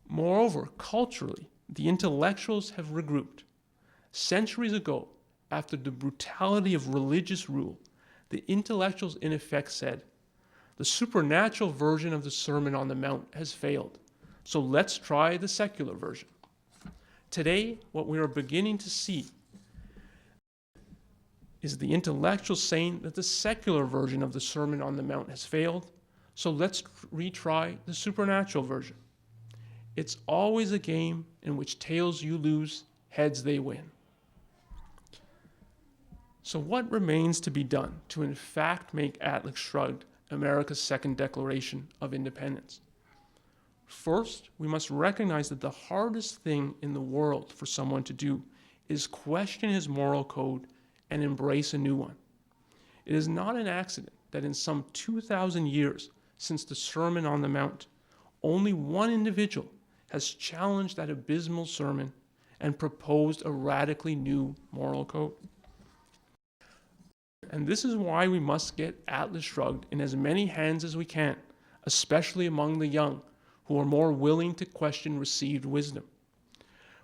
Moreover, culturally, the intellectuals have regrouped. Centuries ago, after the brutality of religious rule, the intellectuals in effect said, the supernatural version of the Sermon on the Mount has failed, so let's try the secular version. Today, what we are beginning to see is the intellectuals saying that the secular version of the Sermon on the Mount has failed, so let's retry the supernatural version. It's always a game in which tails you lose, heads they win. So what remains to be done to in fact make Atlas Shrugged America's second Declaration of Independence? First, we must recognize that the hardest thing in the world for someone to do is question his moral code and embrace a new one. It is not an accident that in some 2,000 years since the Sermon on the Mount, only one individual has challenged that abysmal sermon and proposed a radically new moral code. And this is why we must get Atlas Shrugged in as many hands as we can, especially among the young, who are more willing to question received wisdom.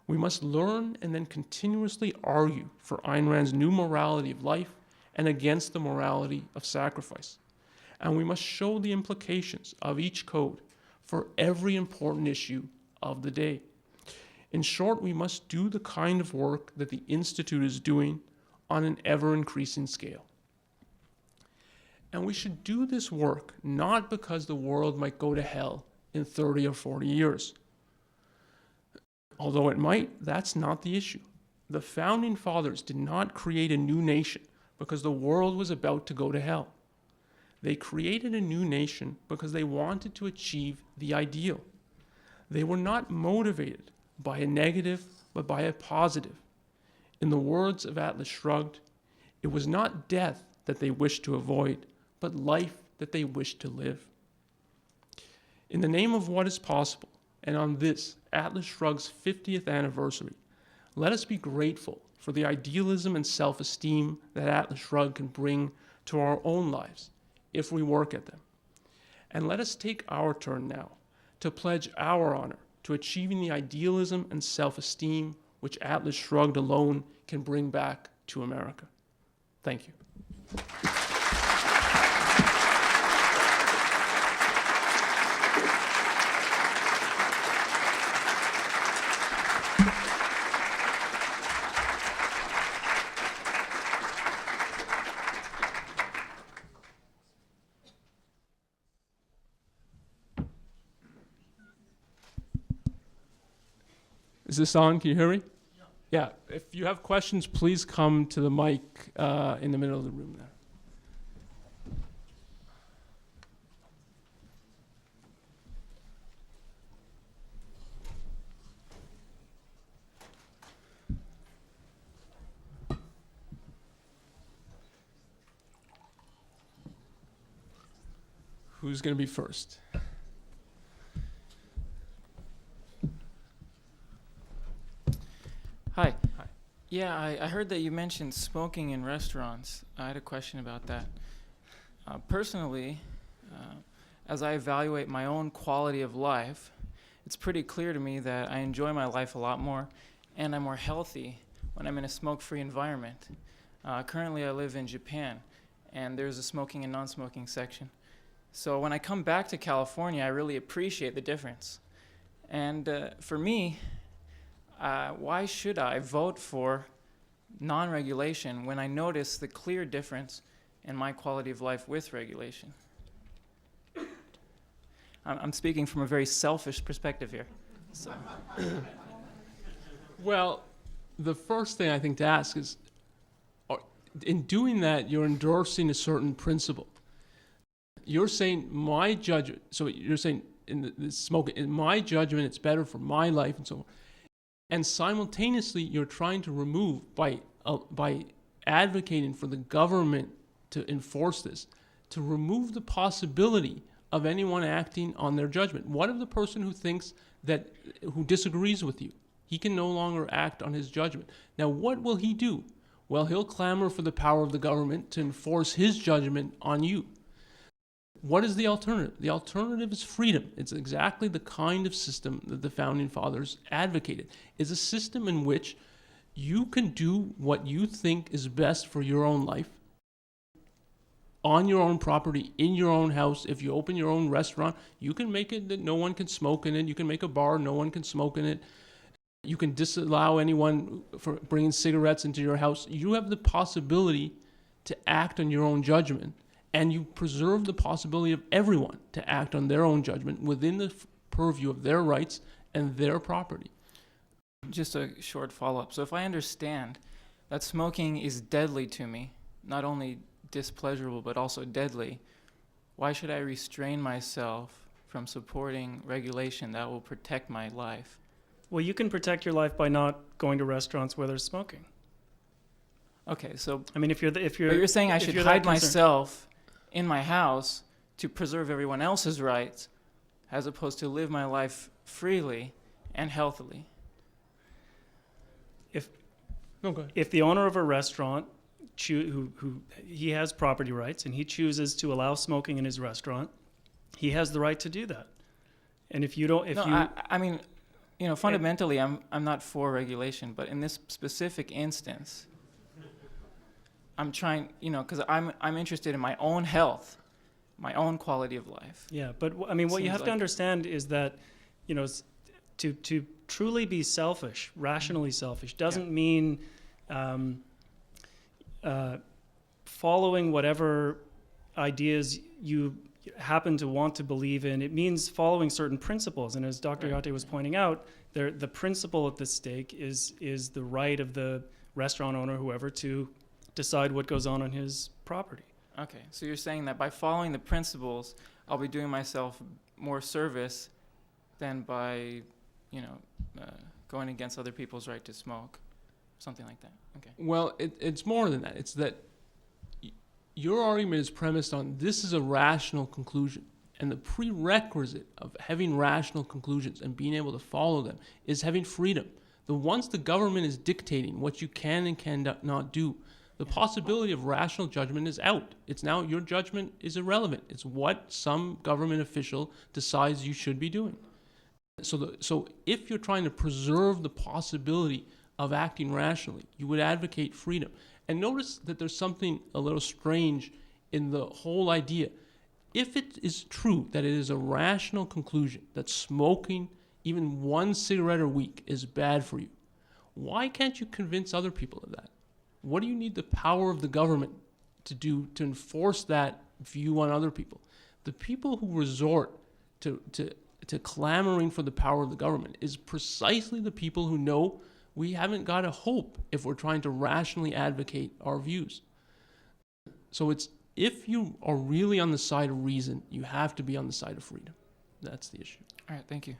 We must learn and then continuously argue for Ayn Rand's new morality of life and against the morality of sacrifice. and we must show the implications of each code for every important issue of the day. In short, we must do the kind of work that the Institute is doing on an ever-increasing scale. And we should do this work not because the world might go to hell in 30 or 40 years. Although it might, that's not the issue. The Founding Fathers did not create a new nation because the world was about to go to hell. They created a new nation because they wanted to achieve the ideal. They were not motivated by a negative, but by a positive. In the words of Atlas Shrugged, it was not death that they wished to avoid, but life that they wished to live. In the name of what is possible, and on this, Atlas Shrugged's 50th anniversary, let us be grateful for the idealism and self-esteem that Atlas Shrugged can bring to our own lives if we work at them. And let us take our turn now to pledge our honor to achieving the idealism and self-esteem which Atlas Shrugged alone can bring back to America. Thank you. Is this on? Can you hear me? Yeah. If you have questions, please come to the mic in the middle of the room there. Who's going to be first? Hi. Hi. Yeah, I heard that you mentioned smoking in restaurants. I had a question about that. Personally, as I evaluate my own quality of life, it's pretty clear to me that I enjoy my life a lot more and I'm more healthy when I'm in a smoke-free environment. Currently, I live in Japan, and there's a smoking and non-smoking section. So when I come back to California, I really appreciate the difference. And for me, why should I vote for non-regulation when I notice the clear difference in my quality of life with regulation? I'm speaking from a very selfish perspective here. So. Well, the first thing I think to ask is, in doing that, you're endorsing a certain principle. You're saying my judgment, so you're saying in the smoking, in my judgment, it's better for my life and so on. And simultaneously, you're trying to remove, by advocating for the government to enforce this, to remove the possibility of anyone acting on their judgment. What of the person who thinks who disagrees with you? He can no longer act on his judgment. Now, what will he do? Well, he'll clamor for the power of the government to enforce his judgment on you. What is the alternative? The alternative is freedom. It's exactly the kind of system that the Founding Fathers advocated. It's a system in which you can do what you think is best for your own life, on your own property, in your own house. If you open your own restaurant, you can make it that no one can smoke in it. You can make a bar, no one can smoke in it. You can disallow anyone for bringing cigarettes into your house. You have the possibility to act on your own judgment. And you preserve the possibility of everyone to act on their own judgment within the purview of their rights and their property. Just a short follow-up. So if I understand that smoking is deadly to me, not only displeasurable but also deadly, why should I restrain myself from supporting regulation that will protect my life? Well, you can protect your life by not going to restaurants where there's smoking. Okay, so I mean, if you're but you're saying I should hide myself in my house to preserve everyone else's rights, as opposed to live my life freely and healthily. If the owner of a restaurant who he has property rights and he chooses to allow smoking in his restaurant, he has the right to do that. And if you don't, I mean, fundamentally, I'm not for regulation, but in this specific instance, I'm trying, because I'm interested in my own health, my own quality of life. Yeah, but I mean, what you Seems have to like- understand is that, to truly be selfish, rationally selfish, doesn't mean following whatever ideas you happen to want to believe in. It means following certain principles. And as Dr. Ghate was pointing out, the principle at the stake is the right of the restaurant owner, whoever, to decide what goes on his property. Okay, so you're saying that by following the principles, I'll be doing myself more service than by, going against other people's right to smoke, something like that. Okay. Well, it's more than that. It's that your argument is premised on this is a rational conclusion. And the prerequisite of having rational conclusions and being able to follow them is having freedom. Once the government is dictating what you can and cannot do, the possibility of rational judgment is out. It's now your judgment is irrelevant. It's what some government official decides you should be doing. So if you're trying to preserve the possibility of acting rationally, you would advocate freedom. And notice that there's something a little strange in the whole idea. If it is true that it is a rational conclusion that smoking even one cigarette a week is bad for you, why can't you convince other people of that? What do you need the power of the government to do to enforce that view on other people? The people who resort to clamoring for the power of the government is precisely the people who know we haven't got a hope if we're trying to rationally advocate our views. So if you are really on the side of reason, you have to be on the side of freedom. That's the issue. All right, thank you.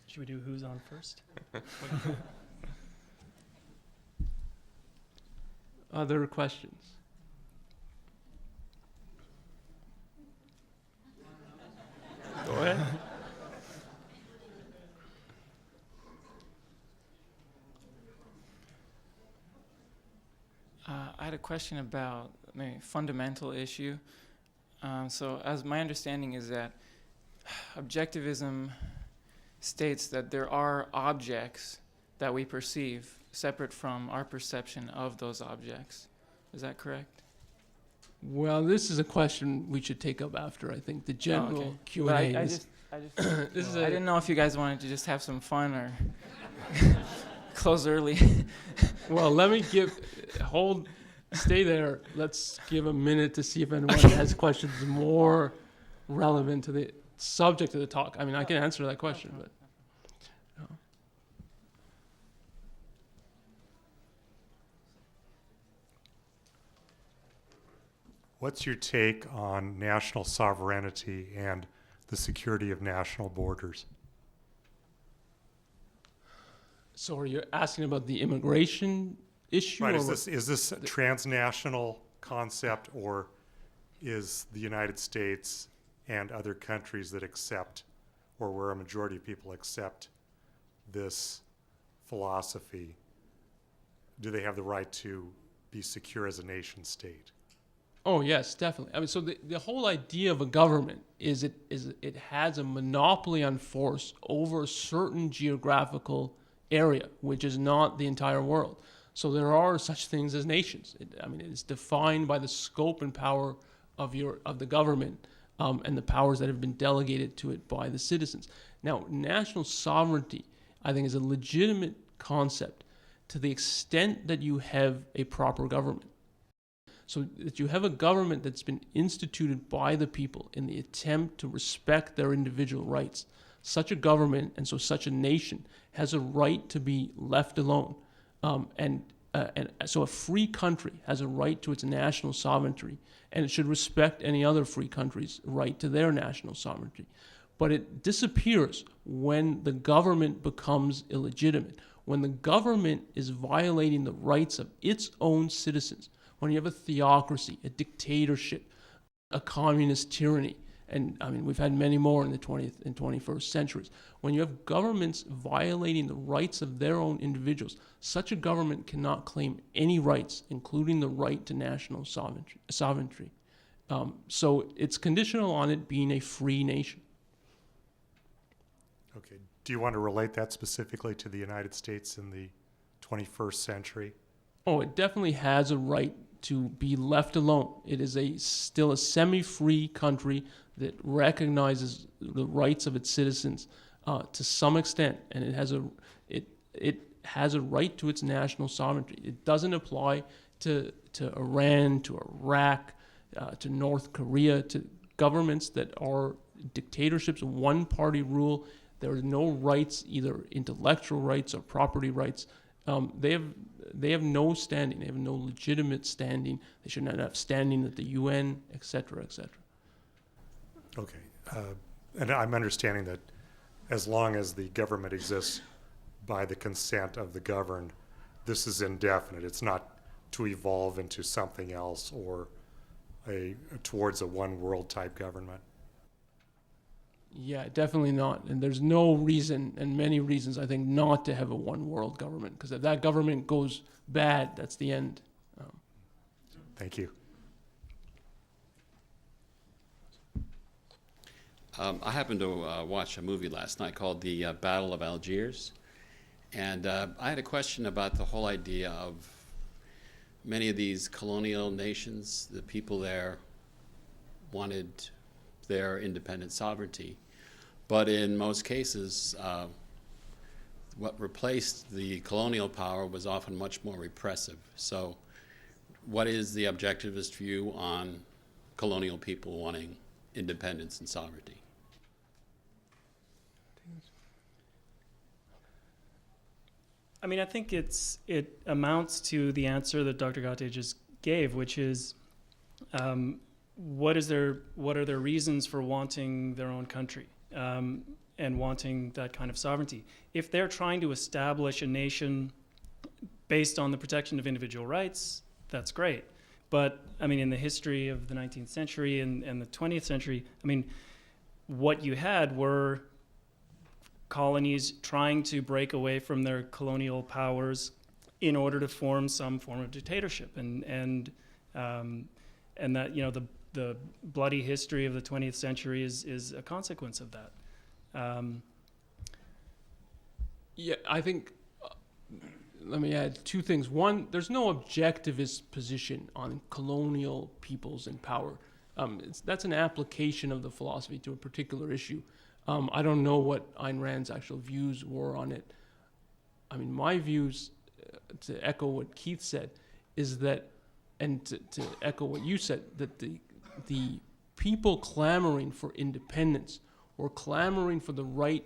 Should we do who's on first? Other questions? Go ahead. I had a question about a fundamental issue. So as my understanding is that objectivism states that there are objects that we perceive separate from our perception of those objects. Is that correct? Well, this is a question we should take up after, I think, the general okay. Q&A. But I is- this is I a, didn't know if you guys wanted to just have some fun or close early. well, let me stay there. Let's give a minute to see if anyone has questions more relevant to the subject of the talk. I mean, I can answer that question, but. What's your take on national sovereignty and the security of national borders? So are you asking about the immigration issue? Right, or is this a transnational concept, or is the United States and other countries that accept, or where a majority of people accept this philosophy, do they have the right to be secure as a nation state? Oh, yes, definitely. I mean, so the whole idea of a government is it has a monopoly on force over a certain geographical area, which is not the entire world. So there are such things as nations. It is defined by the scope and power of the government and the powers that have been delegated to it by the citizens. Now, national sovereignty, I think, is a legitimate concept to the extent that you have a proper government. So that you have a government that's been instituted by the people in the attempt to respect their individual rights. Such a government, and so such a nation, has a right to be left alone. And so a free country has a right to its national sovereignty, and it should respect any other free country's right to their national sovereignty. But it disappears when the government becomes illegitimate, when the government is violating the rights of its own citizens. When you have a theocracy, a dictatorship, a communist tyranny, and I mean, we've had many more in the 20th and 21st centuries. When you have governments violating the rights of their own individuals, such a government cannot claim any rights, including the right to national sovereignty. So it's conditional on it being a free nation. Okay. Do you want to relate that specifically to the United States in the 21st century? Oh, it definitely has a right to be left alone. It is still a semi-free country that recognizes the rights of its citizens to some extent, and it has a right to its national sovereignty. It doesn't apply to Iran, to Iraq, to North Korea, to governments that are dictatorships, one-party rule. There are no rights, either intellectual rights or property rights. They have no standing. They have no legitimate standing. They should not have standing at the UN, et cetera, et cetera. Okay. And I'm understanding that as long as the government exists by the consent of the governed, this is indefinite. It's not to evolve into something else or towards a one world type government. Yeah, definitely not. And there's no reason, and many reasons, I think, not to have a one world government. Because if that government goes bad, that's the end. Thank you. I happened to watch a movie last night called The Battle of Algiers. And I had a question about the whole idea of many of these colonial nations. The people there wanted their independent sovereignty. But in most cases, what replaced the colonial power was often much more repressive. So what is the objectivist view on colonial people wanting independence and sovereignty? I mean, I think it amounts to the answer that Dr. Ghate just gave, which is what are their reasons for wanting their own country and wanting that kind of sovereignty? If they're trying to establish a nation based on the protection of individual rights, that's great. But I mean, in the history of the 19th century and the 20th century, I mean, what you had were colonies trying to break away from their colonial powers in order to form some form of dictatorship, and that, you know, the bloody history of the 20th century is a consequence of that. Yeah, I think, let me add two things. One, there's no objectivist position on colonial peoples and power. That's an application of the philosophy to a particular issue. I don't know what Ayn Rand's actual views were on it. I mean, my views, to echo what Keith said, is that, and to echo what you said, that the people clamoring for independence or clamoring for the right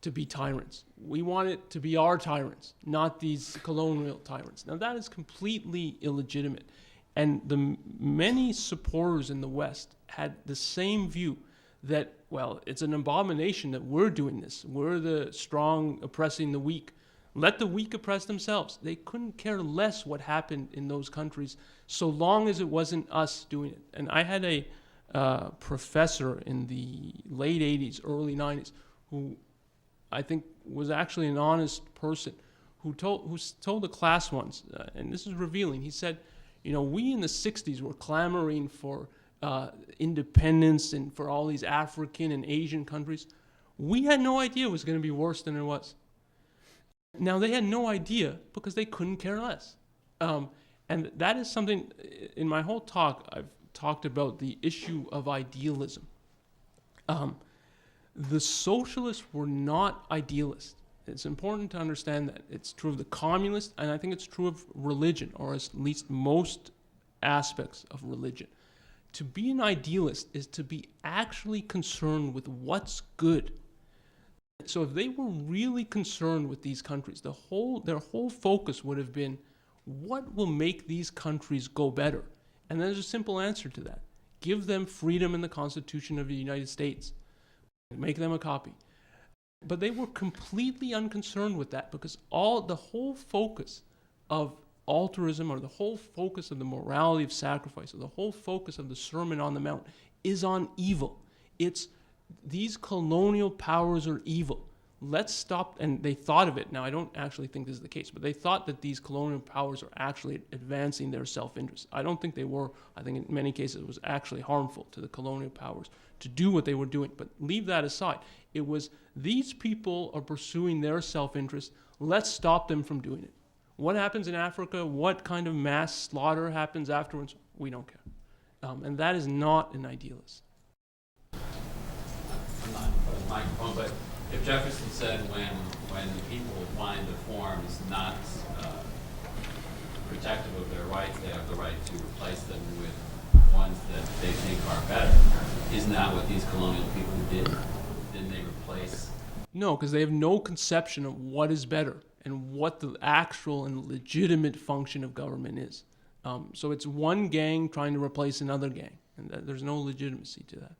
to be tyrants. We want it to be our tyrants, not these colonial tyrants. Now, that is completely illegitimate. And the many supporters in the West had the same view that, well, it's an abomination that we're doing this. We're the strong oppressing the weak. Let the weak oppress themselves. They couldn't care less what happened in those countries so long as it wasn't us doing it. And I had a professor in the late 80s, early 90s, who I think was actually an honest person, who told the class once, and this is revealing, he said, you know, we in the 60s were clamoring for independence and for all these African and Asian countries. We had no idea it was going to be worse than it was. Now, they had no idea because they couldn't care less. And that is something, in my whole talk, I've talked about the issue of idealism. The socialists were not idealists. It's important to understand that. It's true of the communists, and I think it's true of religion, or at least most aspects of religion. To be an idealist is to be actually concerned with what's good. So if they were really concerned with these countries, their whole focus would have been, what will make these countries go better? And there's a simple answer to that. Give them freedom in the Constitution of the United States. Make them a copy. But they were completely unconcerned with that because the whole focus of altruism, or the whole focus of the morality of sacrifice, or the whole focus of the Sermon on the Mount is on evil. It's these colonial powers are evil. Let's stop. And they thought of it. Now, I don't actually think this is the case, but they thought that these colonial powers are actually advancing their self-interest. I don't think they were. I think in many cases it was actually harmful to the colonial powers to do what they were doing. But leave that aside. It was, these people are pursuing their self-interest. Let's stop them from doing it. What happens in Africa, what kind of mass slaughter happens afterwards, we don't care. And that is not an idealist. I'm not putting a microphone, but if Jefferson said when people find the forms not protective of their rights, they have the right to replace them with ones that they think are better, isn't that what these colonial people did? Didn't they replace? No, because they have no conception of what is better and what the actual and legitimate function of government is. So it's one gang trying to replace another gang, and there's no legitimacy to that.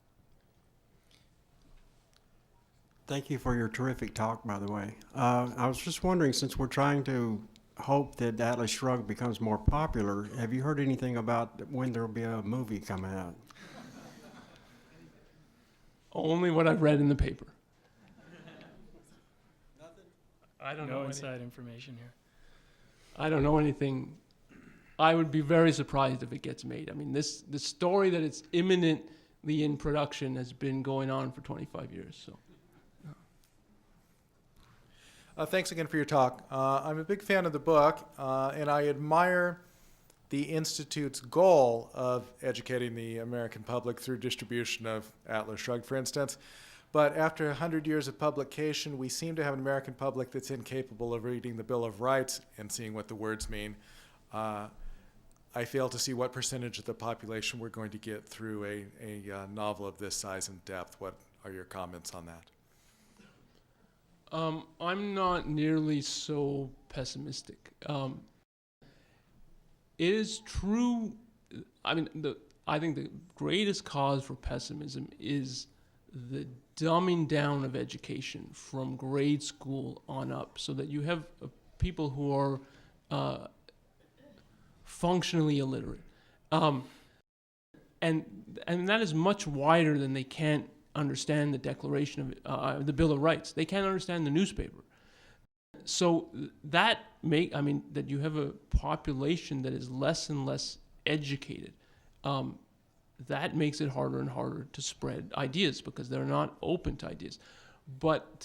Thank you for your terrific talk, by the way. I was just wondering, since we're trying to hope that Atlas Shrugged becomes more popular, have you heard anything about when there will be a movie coming out? Only what I've read in the paper. Nothing? I don't know. No inside information here. I don't know anything. I would be very surprised if it gets made. I mean, the story that it's imminently in production has been going on for 25 years. So. Thanks again for your talk. I'm a big fan of the book, and I admire the Institute's goal of educating the American public through distribution of Atlas Shrugged, for instance. But after 100 years of publication, we seem to have an American public that's incapable of reading the Bill of Rights and seeing what the words mean. I fail to see what percentage of the population we're going to get through a novel of this size and depth. What are your comments on that? I'm not nearly so pessimistic. It is true. I mean, I think the greatest cause for pessimism is the dumbing down of education from grade school on up, so that you have people who are functionally illiterate, and that is much wider than they can't understand the Declaration of the Bill of Rights. They can't understand the newspaper. So that you have a population that is less and less educated. That makes it harder and harder to spread ideas because they're not open to ideas. But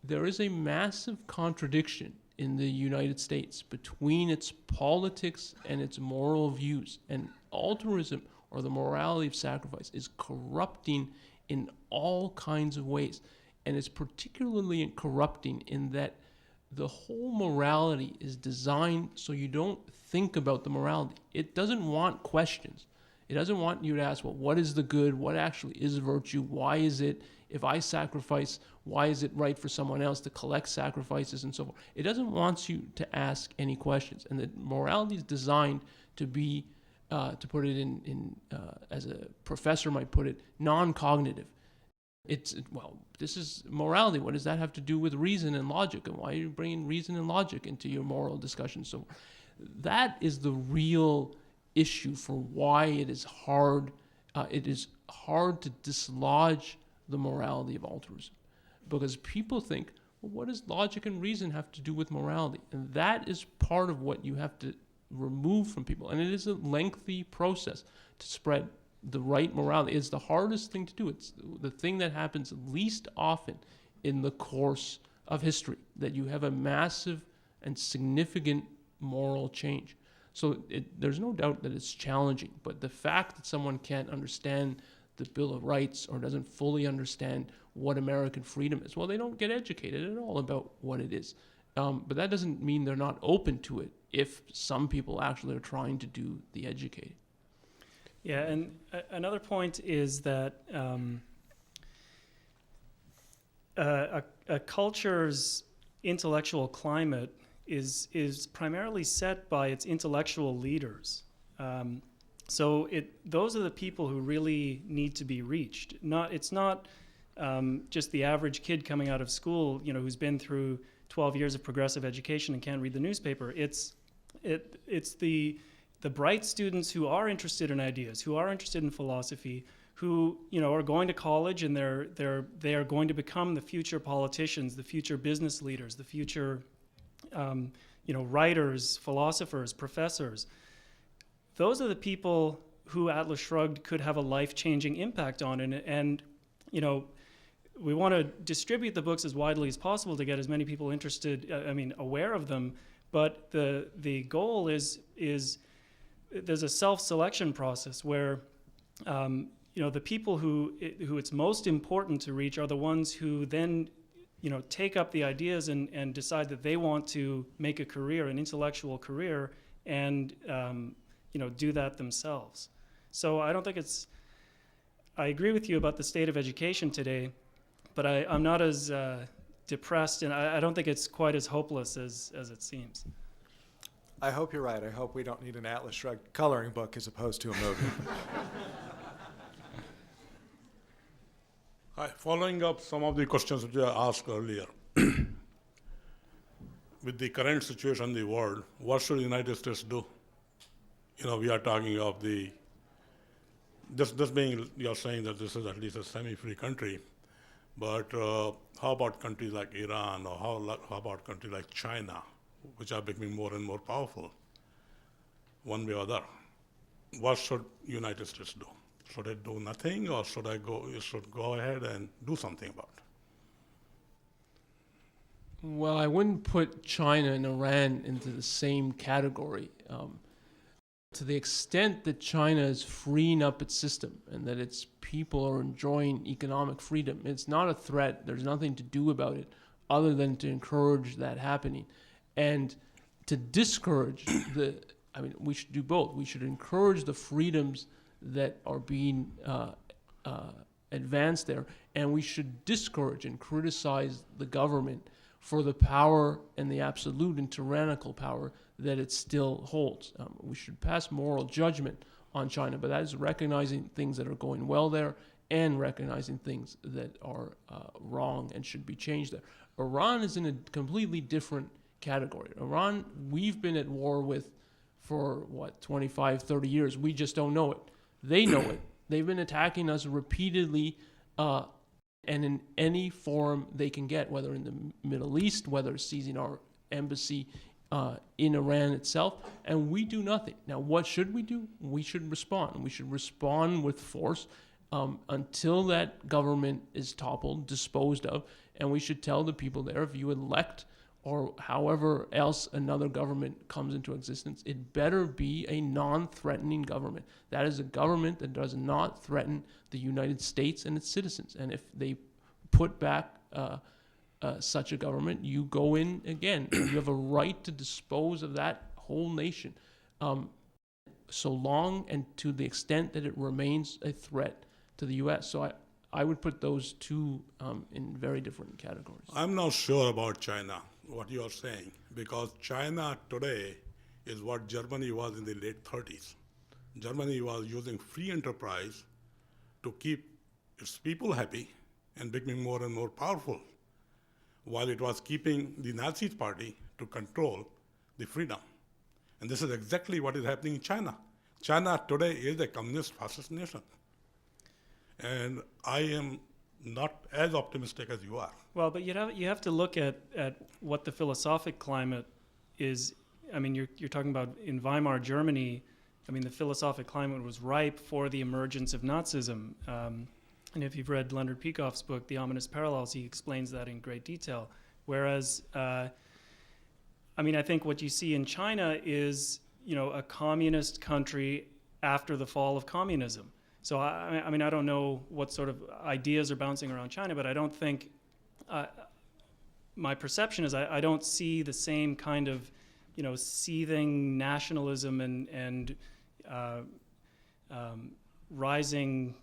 there is a massive contradiction in the United States between its politics and its moral views. And altruism, or the morality of sacrifice, is corrupting in all kinds of ways. And it's particularly corrupting in that the whole morality is designed so you don't think about the morality. It doesn't want questions. It doesn't want you to ask, well, what is the good? What actually is virtue? Why is it, if I sacrifice, why is it right for someone else to collect sacrifices and so forth? It doesn't want you to ask any questions. And the morality is designed to be, to put it in as a professor might put it, non-cognitive. This is morality. What does that have to do with reason and logic? And why are you bringing reason and logic into your moral discussion? So that is the real issue for why it is hard. It is hard to dislodge the morality of altruism, because people think, well, what does logic and reason have to do with morality? And that is part of what you have to remove from people. And it is a lengthy process to spread the right morality. It's the hardest thing to do. It's the thing that happens least often in the course of history, that you have a massive and significant moral change. So there's no doubt that it's challenging, but the fact that someone can't understand the Bill of Rights or doesn't fully understand what American freedom is, well, they don't get educated at all about what it is. But that doesn't mean they're not open to it if some people actually are trying to do the educating. Yeah, and another point is that a culture's intellectual climate is primarily set by its intellectual leaders. So those are the people who really need to be reached. It's not just the average kid coming out of school, who's been through 12 years of progressive education and can't read the newspaper. It's the bright students who are interested in ideas, who are interested in philosophy, who are going to college and they are going to become the future politicians, the future business leaders, the future writers, philosophers, professors. Those are the people who Atlas Shrugged could have a life-changing impact on, and we want to distribute the books as widely as possible to get as many people interested, aware of them. But the goal is there's a self-selection process where the people who it's most important to reach are the ones who then take up the ideas and decide that they want to make a career, an intellectual career, and do that themselves. So I don't think I agree with you about the state of education today, but I'm not as depressed, and I don't think it's quite as hopeless as it seems. I hope you're right. I hope we don't need an Atlas Shrugged coloring book as opposed to a movie. Hi, following up some of the questions which I asked earlier. With the current situation in the world, what should the United States do? We are talking of this being, you're saying that this is at least a semi-free country, but how about countries like Iran, or how about countries like China, which are becoming more and more powerful, one way or other? What should United States do? Should it do nothing, or should go ahead and do something about it? Well, I wouldn't put China and Iran into the same category. To the extent that China is freeing up its system and that its people are enjoying economic freedom, it's not a threat. There's nothing to do about it other than to encourage that happening. And to discourage we should do both. We should encourage the freedoms that are being advanced there, and we should discourage and criticize the government for the power and the absolute and tyrannical power that it still holds. We should pass moral judgment on China, but that is recognizing things that are going well there and recognizing things that are wrong and should be changed there. Iran is in a completely different category. Iran, we've been at war with for 25, 30 years. We just don't know it. They know it. They've been attacking us repeatedly and in any form they can get, whether in the Middle East, whether seizing our embassy in Iran itself, and we do nothing. Now, what should we do? We should respond. We should respond with force until that government is toppled, disposed of, and we should tell the people there, if you elect or however else another government comes into existence, it better be a non-threatening government. That is a government that does not threaten the United States and its citizens. And if they put back such a government, you go in again. You have a right to dispose of that whole nation, so long and to the extent that it remains a threat to the U.S. So I would put those two in very different categories. I'm not sure about China, what you are saying, because China today is what Germany was in the late 30s. Germany was using free enterprise to keep its people happy and becoming more and more powerful, while it was keeping the Nazi party to control the freedom. And this is exactly what is happening in China. China today is a communist fascist nation. And I am not as optimistic as you are. Well, but you have to look at what the philosophic climate is. I mean, you're talking about in Weimar Germany. I mean, the philosophic climate was ripe for the emergence of Nazism. And if you've read Leonard Peikoff's book, The Ominous Parallels, he explains that in great detail. Whereas, I think what you see in China is, a communist country after the fall of communism. So, I don't know what sort of ideas are bouncing around China, but I don't think, my perception is I don't see the same kind of, seething nationalism and rising,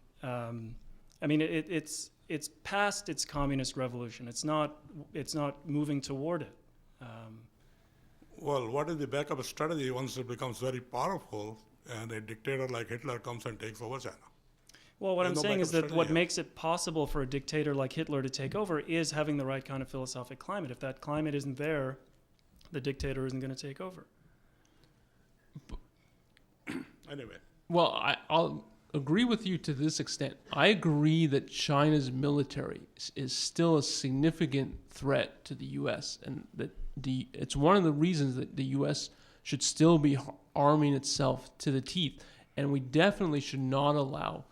it's past its communist revolution. It's not moving toward it. Well, what is the backup strategy once it becomes very powerful and a dictator like Hitler comes and takes over China? Well, what There's I'm no saying is backup that what strategy. makes it possible for a dictator like Hitler to take over is having the right kind of philosophic climate. If that climate isn't there, the dictator isn't going to take over. Anyway. Well, I'll agree with you to this extent. I agree that China's military is still a significant threat to the U.S. and that it's one of the reasons that the U.S. should still be arming itself to the teeth. And we definitely should not allow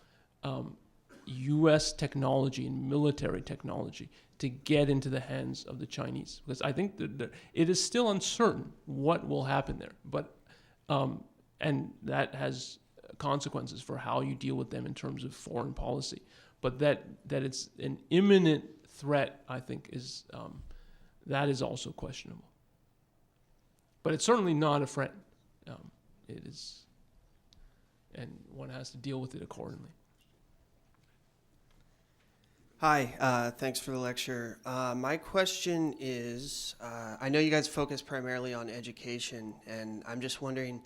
U.S. technology and military technology to get into the hands of the Chinese, because I think that it is still uncertain what will happen there. But and that has consequences for how you deal with them in terms of foreign policy. But that it's an imminent threat, I think, is that is also questionable. But it's certainly not a friend. It is, and one has to deal with it accordingly. Hi, thanks for the lecture. My question is, I know you guys focus primarily on education, and I'm just wondering,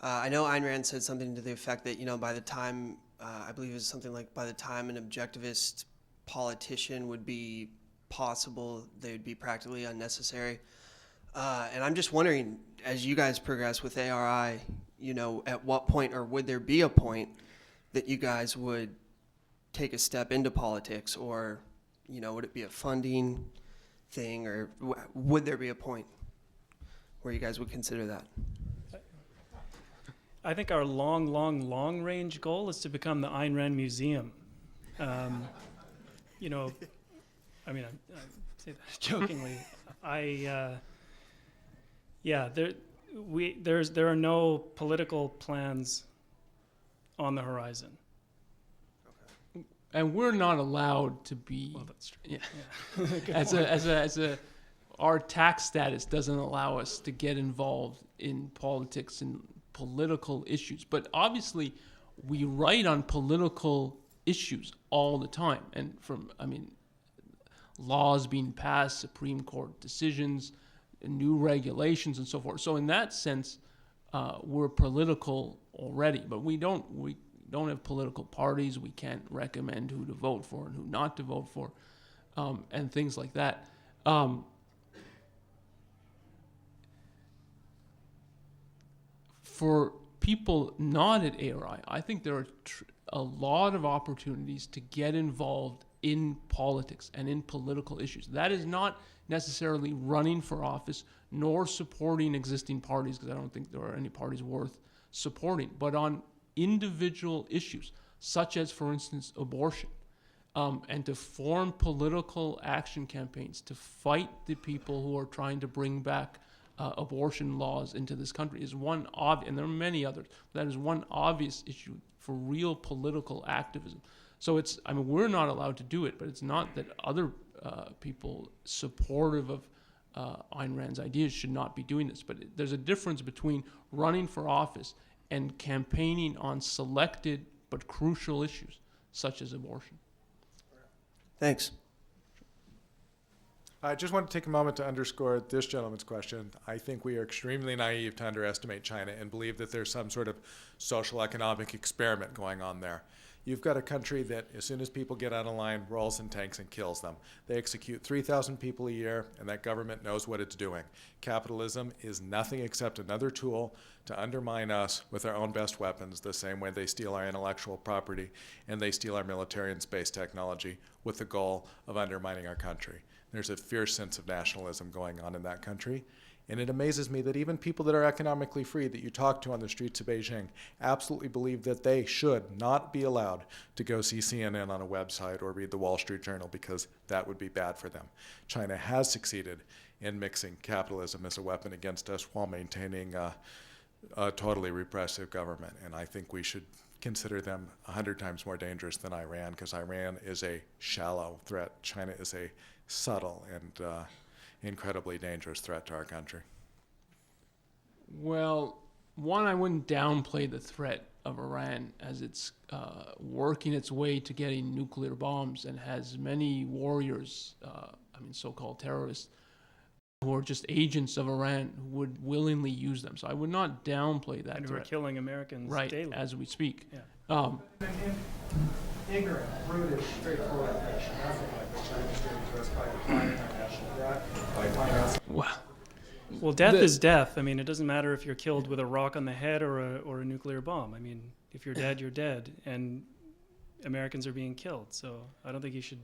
I know Ayn Rand said something to the effect that, by the time, I believe it was something like by the time an objectivist politician would be possible, they would be practically unnecessary. And I'm just wondering, as you guys progress with ARI, at what point, or would there be a point that you guys would take a step into politics, or, would it be a funding thing, or would there be a point where you guys would consider that? I think our long range goal is to become the Ayn Rand Museum. I say that jokingly. There are no political plans on the horizon. And we're not allowed to be. Well, that's true. Yeah. Our tax status doesn't allow us to get involved in politics and political issues. But obviously, we write on political issues all the time, and laws being passed, Supreme Court decisions, new regulations, and so forth. So in that sense, we're political already. But we don't have political parties. We can't recommend who to vote for and who not to vote for, and things like that. For people not at ARI, I think there are a lot of opportunities to get involved in politics and in political issues. That is not necessarily running for office nor supporting existing parties, because I don't think there are any parties worth supporting, but on individual issues, such as, for instance, abortion, and to form political action campaigns to fight the people who are trying to bring back abortion laws into this country is one obvious, and there are many others. That is one obvious issue for real political activism. So we're not allowed to do it, but it's not that other people supportive of Ayn Rand's ideas should not be doing this. But there's a difference between running for office and campaigning on selected but crucial issues, such as abortion. Thanks. I just want to take a moment to underscore this gentleman's question. I think we are extremely naive to underestimate China and believe that there's some sort of social economic experiment going on there. You've got a country that, as soon as people get out of line, rolls in tanks and kills them. They execute 3,000 people a year, and that government knows what it's doing. Capitalism is nothing except another tool to undermine us with our own best weapons, the same way they steal our intellectual property and they steal our military and space technology with the goal of undermining our country. There's a fierce sense of nationalism going on in that country. And it amazes me that even people that are economically free that you talk to on the streets of Beijing absolutely believe that they should not be allowed to go see CNN on a website or read the Wall Street Journal, because that would be bad for them. China has succeeded in mixing capitalism as a weapon against us while maintaining a totally repressive government. And I think we should consider them 100 times more dangerous than Iran, because Iran is a shallow threat. China is a subtle and incredibly dangerous threat to our country. Well, one, I wouldn't downplay the threat of Iran as it's working its way to getting nuclear bombs and has many warriors, so-called terrorists, who are just agents of Iran who would willingly use them. So I would not downplay that And who threat. are killing Americans daily. As we speak. Yeah. Ignorant, brutish, straightforward fashion. Nothing like what China's doing to us by declining our national debt, by telling us. Well, death is death. I mean, it doesn't matter if you're killed with a rock on the head or a nuclear bomb. I mean, if you're dead, you're dead, and Americans are being killed. So I don't think you should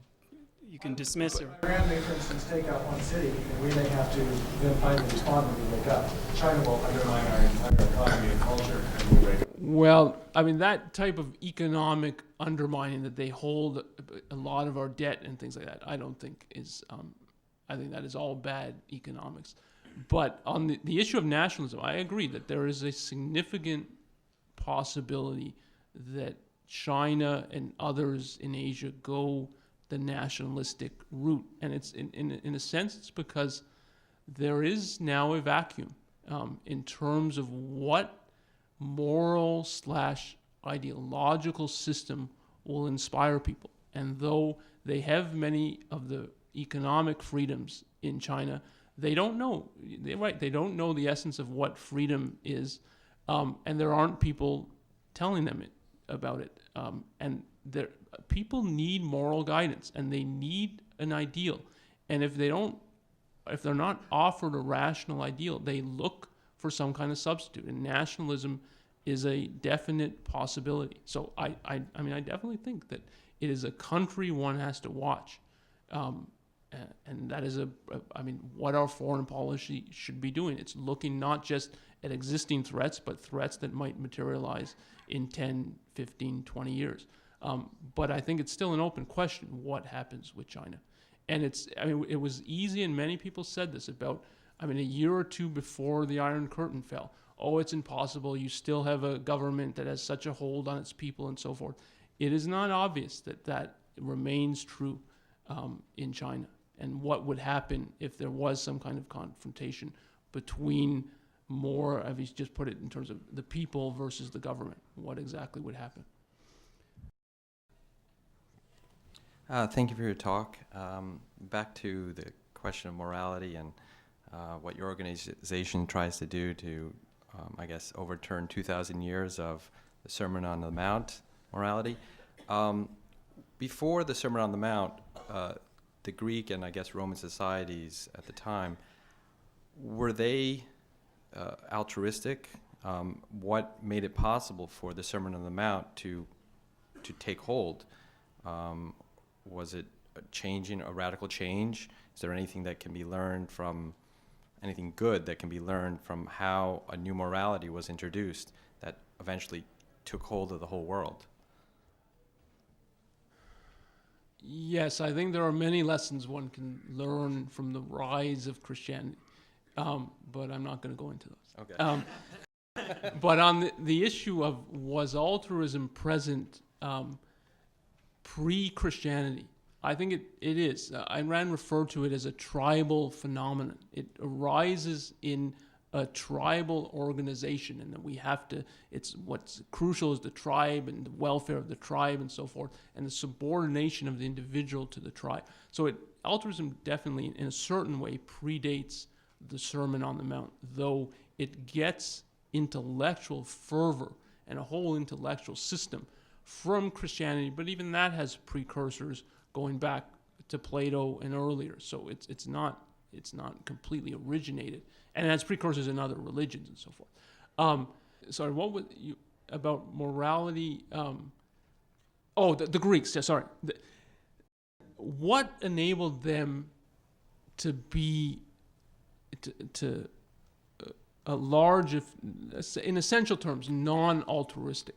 you can dismiss it. Iran may, for instance, take out one city, and we may have to then finally respond when we wake up. China will undermine our entire economy and culture, and we wake up. Well, I mean, that type of economic undermining that they hold a lot of our debt and things like that, I don't think is, I think that is all bad economics. But on the issue of nationalism, I agree that there is a significant possibility that China and others in Asia go the nationalistic route. And it's, in a sense, it's because there is now a vacuum in terms of what moral / ideological system will inspire people. And though they have many of the economic freedoms in China, they don't know. They don't know the essence of what freedom is, and there aren't people telling them about it. And people need moral guidance, and they need an ideal. And if they're not offered a rational ideal, they look for some kind of substitute. And nationalism is a definite possibility. So I mean, I definitely think that it is a country one has to watch. And that is I mean, what our foreign policy should be doing. It's looking not just at existing threats, but threats that might materialize in 10, 15, 20 years. But I think it's still an open question, what happens with China? And I mean, it was easy, and many people said this about, I mean, a year or two before the Iron Curtain fell. Oh, it's impossible. You still have a government that has such a hold on its people and so forth. It is not obvious that remains true in China. And what would happen if there was some kind of confrontation between more, as you just put it, in terms of the people versus the government? What exactly would happen? Thank you for your talk. Back to the question of morality and what your organization tries to do to, I guess, overturn 2,000 years of the Sermon on the Mount morality. Before the Sermon on the Mount, the Greek and, I guess, Roman societies at the time, were they altruistic? What made it possible for the Sermon on the Mount to take hold? Was it a radical change? Is there anything that can be learned from, anything good that can be learned from how a new morality was introduced that eventually took hold of the whole world? Yes, I think there are many lessons one can learn from the rise of Christianity, but I'm not going to go into those. Okay. But on the issue of was altruism present pre-Christianity, I think it is. Ayn Rand referred to it as a tribal phenomenon. It arises in a tribal organization, and that we have to, it's what's crucial is the tribe and the welfare of the tribe and so forth, and the subordination of the individual to the tribe. So altruism definitely, in a certain way, predates the Sermon on the Mount, though it gets intellectual fervor and a whole intellectual system from Christianity, but even that has precursors going back to Plato and earlier. So it's not completely originated, and it has precursors in other religions and so forth. Sorry, what was you about morality? The Greeks. Yeah, sorry. What enabled them to be to a large, in essential terms, non-altruistic?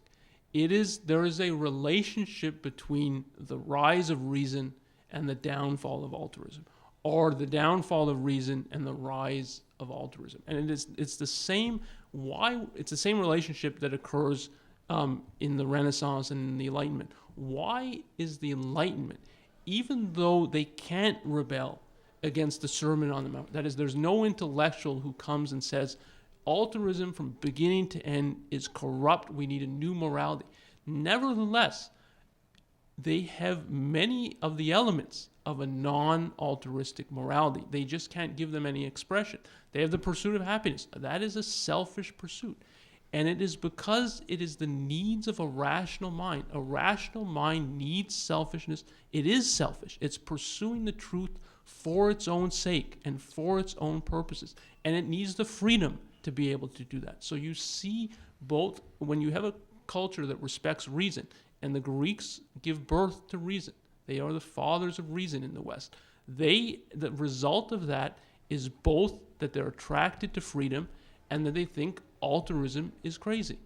There is a relationship between the rise of reason and the downfall of altruism, or the downfall of reason and the rise of altruism. And it's the same relationship that occurs in the Renaissance and in the Enlightenment. Why is the Enlightenment, even though they can't rebel against the Sermon on the Mount, that is, there's no intellectual who comes and says, altruism from beginning to end is corrupt, we need a new morality. Nevertheless, they have many of the elements of a non-altruistic morality. They just can't give them any expression. They have the pursuit of happiness. That is a selfish pursuit. And it is because it is the needs of a rational mind. A rational mind needs selfishness. It is selfish. It's pursuing the truth for its own sake and for its own purposes. And it needs the freedom to be able to do that. So you see both, when you have a culture that respects reason, and the Greeks give birth to reason. They are the fathers of reason in the West. The result of that is both that they're attracted to freedom and that they think altruism is crazy.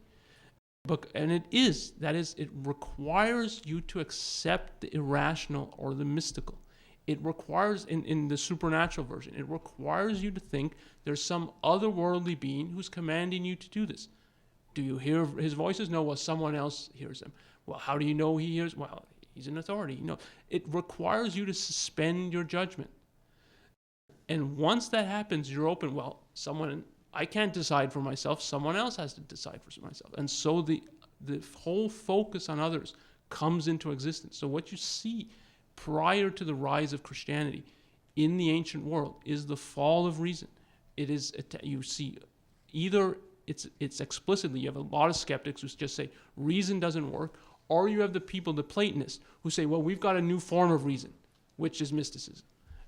And it requires you to accept the irrational or the mystical. It requires, in the supernatural version, it requires you to think there's some otherworldly being who's commanding you to do this. Do you hear his voices? No, well, someone else hears them. Well, how do you know he hears? Well, he's an authority. No, it requires you to suspend your judgment. And once that happens, you're open, well, I can't decide for myself, someone else has to decide for myself. And so the whole focus on others comes into existence. So what you see prior to the rise of Christianity in the ancient world is the fall of reason. You see either it's explicitly, you have a lot of skeptics who just say reason doesn't work, or you have the people, the Platonists, who say, well, we've got a new form of reason, which is mysticism.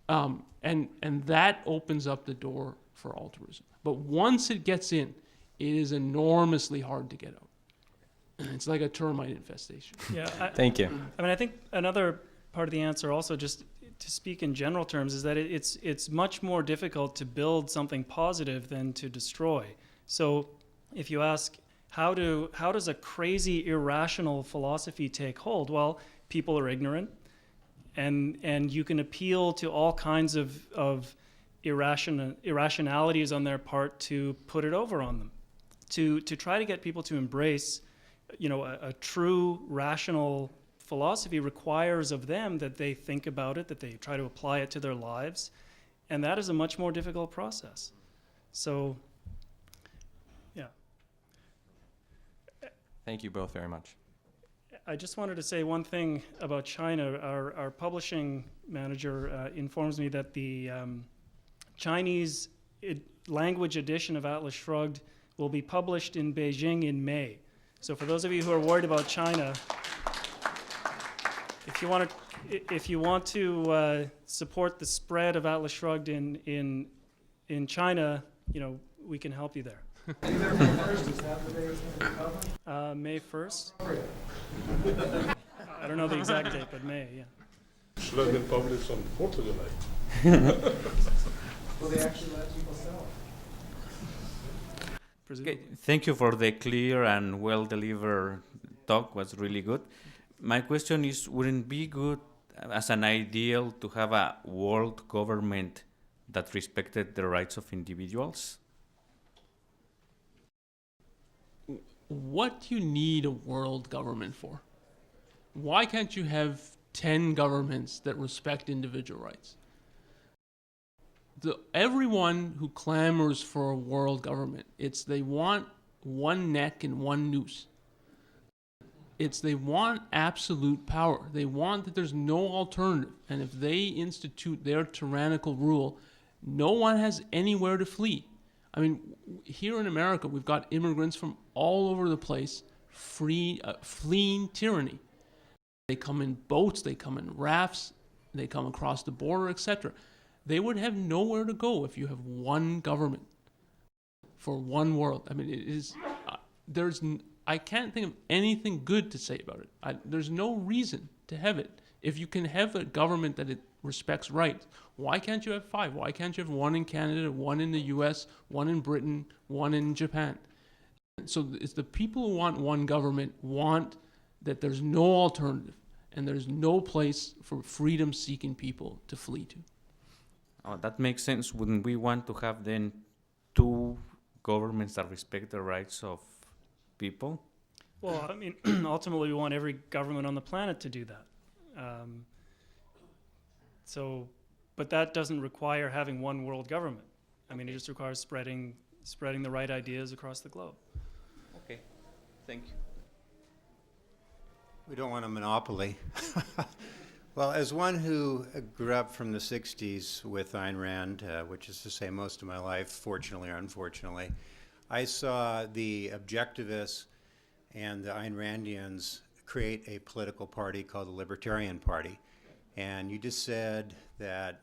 And that opens up the door for altruism. But once it gets in, it is enormously hard to get out. It's like a termite infestation. Yeah. Thank you. I mean, I think another part of the answer also, just to speak in general terms, is that it's much more difficult to build something positive than to destroy. So if you ask, how does a crazy, irrational philosophy take hold? Well, people are ignorant, and you can appeal to all kinds of irrationalities on their part to put it over on them, to try to get people to embrace, a true rational philosophy requires of them that they think about it, that they try to apply it to their lives, and that is a much more difficult process. So, yeah. Thank you both very much. I just wanted to say one thing about China. Our publishing manager informs me that the Chinese language edition of Atlas Shrugged will be published in Beijing in May. So for those of you who are worried about China, if you want to support the spread of Atlas Shrugged in China, we can help you there. May 1st. I don't know the exact date, but May, yeah. Should have been published on 4th of July. Will they actually let people sell it? Okay, thank you for the clear and well-delivered talk. Was really good. My question is, wouldn't it be good as an ideal to have a world government that respected the rights of individuals? What do you need a world government for? Why can't you have 10 governments that respect individual rights? Everyone who clamors for a world government, they want one neck and one noose. They want absolute power. They want that there's no alternative. And if they institute their tyrannical rule, no one has anywhere to flee. I mean, here in America, we've got immigrants from all over the place fleeing tyranny. They come in boats, they come in rafts, they come across the border, etc. They would have nowhere to go if you have one government for one world. I mean, I can't think of anything good to say about it. There's no reason to have it. If you can have a government that it respects rights, why can't you have 5? Why can't you have one in Canada, one in the US, one in Britain, one in Japan? So it's the people who want one government want that there's no alternative and there's no place for freedom-seeking people to flee to. Oh, that makes sense. Wouldn't we want to have then 2 governments that respect the rights of people? Well, I mean, ultimately, we want every government on the planet to do that. But that doesn't require having one world government. I mean, it just requires spreading the right ideas across the globe. Okay, thank you. We don't want a monopoly. Well, as one who grew up from the 60s with Ayn Rand, which is to say most of my life, fortunately or unfortunately, I saw the objectivists and the Ayn Randians create a political party called the Libertarian Party. And you just said that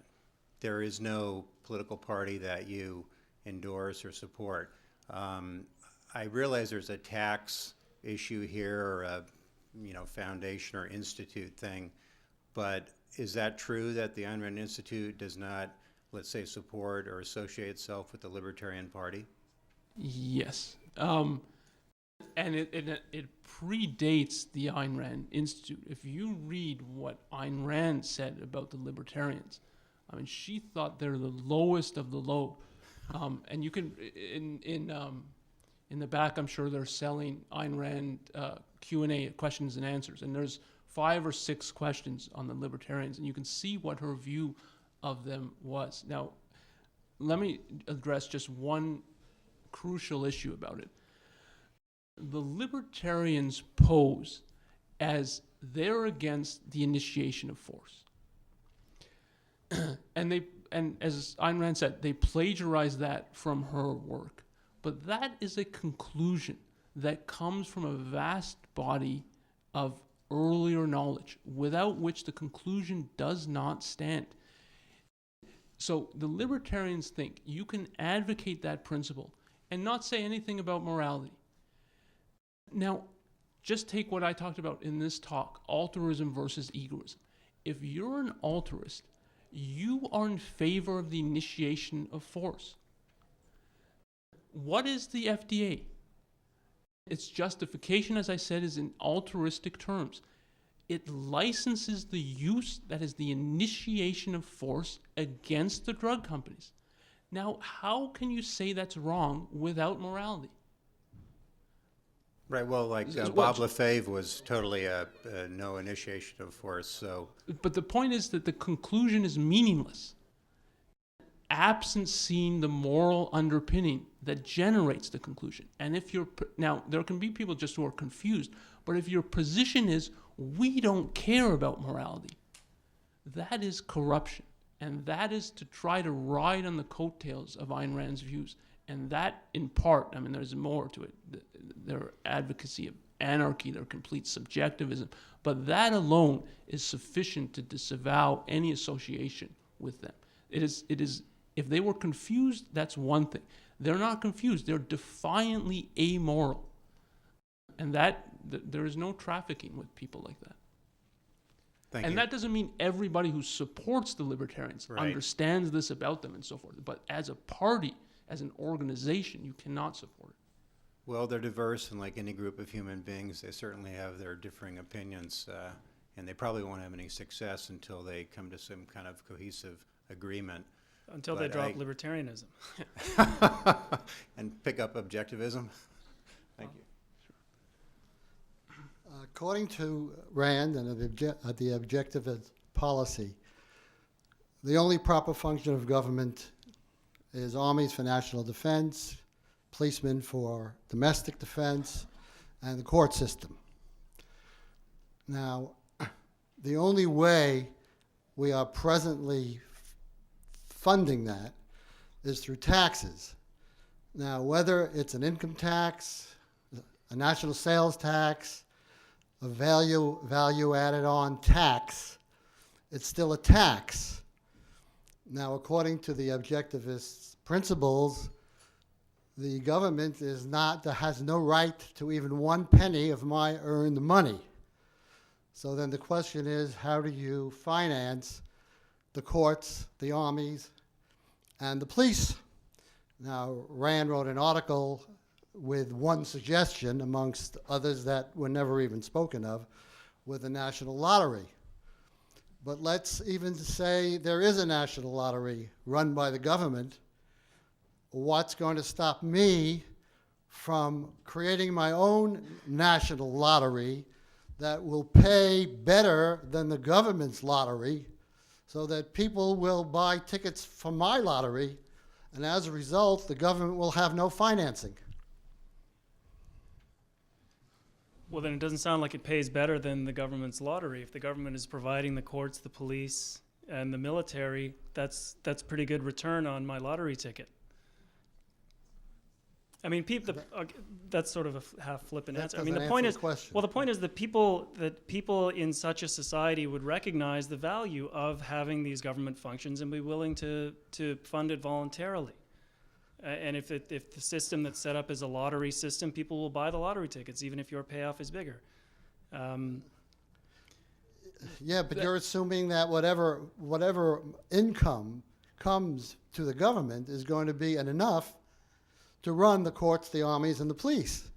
there is no political party that you endorse or support. I realize there's a tax issue here or a foundation or institute thing, But is that true that the Ayn Rand Institute does not, let's say, support or associate itself with the Libertarian Party? Yes. And it predates the Ayn Rand Institute. If you read what Ayn Rand said about the libertarians, I mean, she thought they're the lowest of the low. And you can, in the back, I'm sure they're selling Ayn Rand Q&A, questions and answers. And there's 5 or 6 questions on the libertarians, and you can see what her view of them was. Now, let me address just one crucial issue about it. The libertarians pose as they're against the initiation of force. And as Ayn Rand said, they plagiarize that from her work. But that is a conclusion that comes from a vast body of earlier knowledge, without which the conclusion does not stand. So the libertarians think you can advocate that principle and not say anything about morality. Now, just take what I talked about in this talk, altruism versus egoism. If you're an altruist, you are in favor of the initiation of force. What is the FDA? Its justification, as I said, is in altruistic terms. It licenses the use, that is the initiation of force, against the drug companies. Now, how can you say that's wrong without morality? Right, well, like Bob Lefebvre was totally a no initiation of force, so... But the point is that the conclusion is meaningless, absent seeing the moral underpinning that generates the conclusion. And if you're... Now, there can be people just who are confused, but if your position is, we don't care about morality, that is corruption. And that is to try to ride on the coattails of Ayn Rand's views. And that, in part, I mean, there's more to it. Their advocacy of anarchy, their complete subjectivism. But that alone is sufficient to disavow any association with them. It is. If they were confused, that's one thing. They're not confused. They're defiantly amoral. And there is no trafficking with people like that. Thank you. And that doesn't mean everybody who supports the libertarians understands this about them and so forth. But as a party, as an organization, you cannot support it. Well, they're diverse, and like any group of human beings, they certainly have their differing opinions, and they probably won't have any success until they come to some kind of cohesive agreement. Until they drop libertarianism. And pick up objectivism. Thank you. According to Rand and the objectivist policy, the only proper function of government is armies for national defense, policemen for domestic defense, and the court system. Now, the only way we are presently funding that is through taxes. Now, whether it's an income tax, a national sales tax, a value added on tax, it's still a tax. Now, according to the objectivist principles, the government has no right to even 1 penny of my earned money. So then the question is, how do you finance the courts, the armies, and the police? Now, Rand wrote an article with one suggestion, amongst others that were never even spoken of, with the national lottery. But let's even say there is a national lottery run by the government. What's going to stop me from creating my own national lottery that will pay better than the government's lottery, so that people will buy tickets for my lottery, and as a result, the government will have no financing? Well, then it doesn't sound like it pays better than the government's lottery. If the government is providing the courts, the police, and the military, that's pretty good return on my lottery ticket. I mean, that's sort of a half flippant answer. I mean, the point is, well, the point is that people in such a society would recognize the value of having these government functions and be willing to fund it voluntarily. And if the system that's set up is a lottery system, people will buy the lottery tickets, even if your payoff is bigger. Yeah, but you're assuming that whatever income comes to the government is going to be enough to run the courts, the armies, and the police.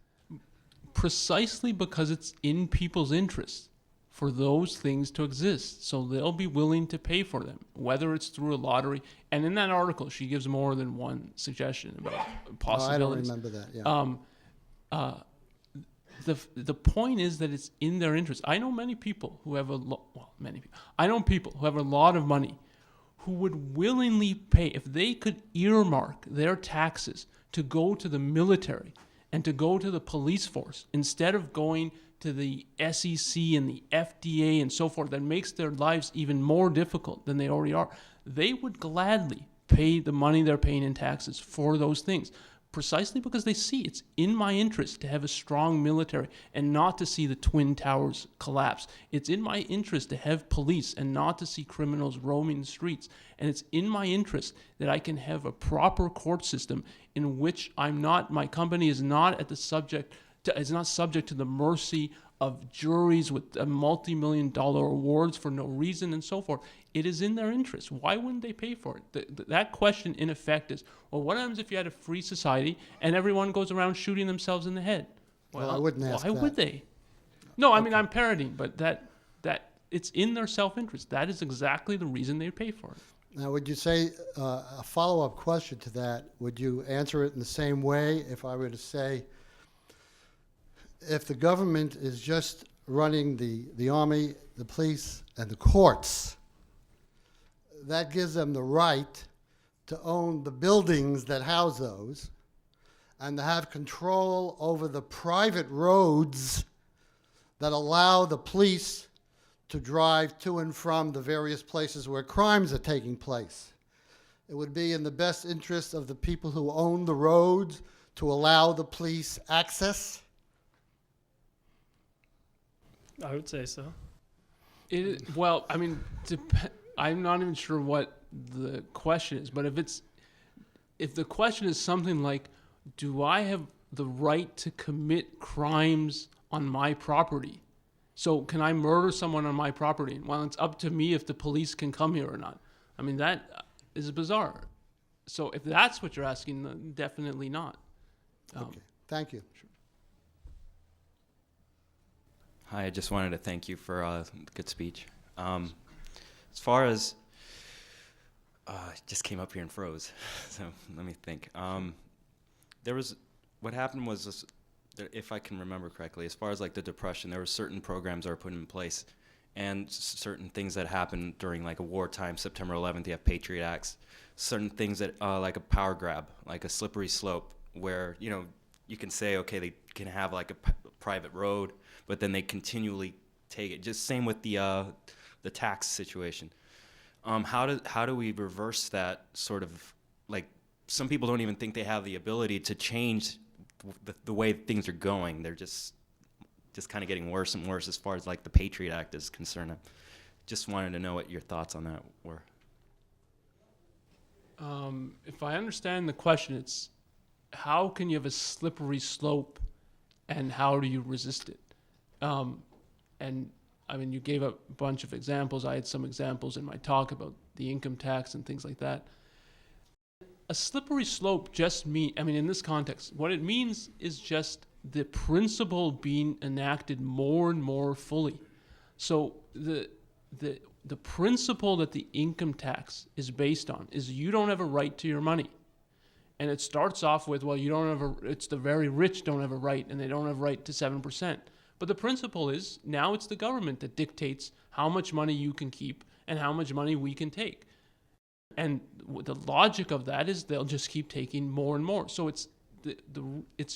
Precisely because it's in people's interest for those things to exist. So they'll be willing to pay for them, whether it's through a lottery. And in that article, she gives more than one suggestion about possibilities. I don't remember that, yeah. The point is that it's in their interest. I know many people who have I know people who have a lot of money who would willingly pay, if they could earmark their taxes to go to the military and to go to the police force instead of going to the SEC and the FDA and so forth, that makes their lives even more difficult than they already are. They would gladly pay the money they're paying in taxes for those things, precisely because they see it's in my interest to have a strong military and not to see the Twin Towers collapse. It's in my interest to have police and not to see criminals roaming the streets. And it's in my interest that I can have a proper court system in which my company is not subject to the mercy of juries with multi-million-dollar awards for no reason and so forth. It is in their interest. Why wouldn't they pay for it? That question, in effect, is, well, what happens if you had a free society and everyone goes around shooting themselves in the head? Well, I wouldn't ask why that. would they? No, I mean, I'm parroting, but that it's in their self-interest. That is exactly the reason they pay for it. Now, would you say, a follow-up question to that, would you answer it in the same way if I were to say, if the government is just running the army, the police, and the courts, that gives them the right to own the buildings that house those and to have control over the private roads that allow the police to drive to and from the various places where crimes are taking place. It would be in the best interest of the people who own the roads to allow the police access. I would say so. Well, I mean, I'm not even sure what the question is, but if the question is something like, do I have the right to commit crimes on my property? So can I murder someone on my property? Well, it's up to me if the police can come here or not. I mean, that is bizarre. So if that's what you're asking, then definitely not. Okay, thank you. Sure. Hi, I just wanted to thank you for a good speech. As far as, I just came up here and froze, so let me think. What happened was, this, if I can remember correctly, as far as like the Depression, there were certain programs that were put in place and certain things that happened during like a wartime, September 11th, you have Patriot Acts, certain things that, like a power grab, like a slippery slope, where, you can say, okay, they can have like a private road, but then they continually take it. Just same with the tax situation. How do we reverse that sort of, like, some people don't even think they have the ability to change the way things are going. They're just kind of getting worse and worse as far as like the Patriot Act is concerned. I just wanted to know what your thoughts on that were. If I understand the question, it's how can you have a slippery slope and how do you resist it? And I mean, you gave a bunch of examples. I had some examples in my talk about the income tax and things like that. A slippery slope just in this context, what it means is just the principle being enacted more and more fully. So the principle that the income tax is based on is you don't have a right to your money. And it starts off with, well, it's the very rich don't have a right, and they don't have a right to 7%. But the principle is, now it's the government that dictates how much money you can keep and how much money we can take. And the logic of that is they'll just keep taking more and more. So it's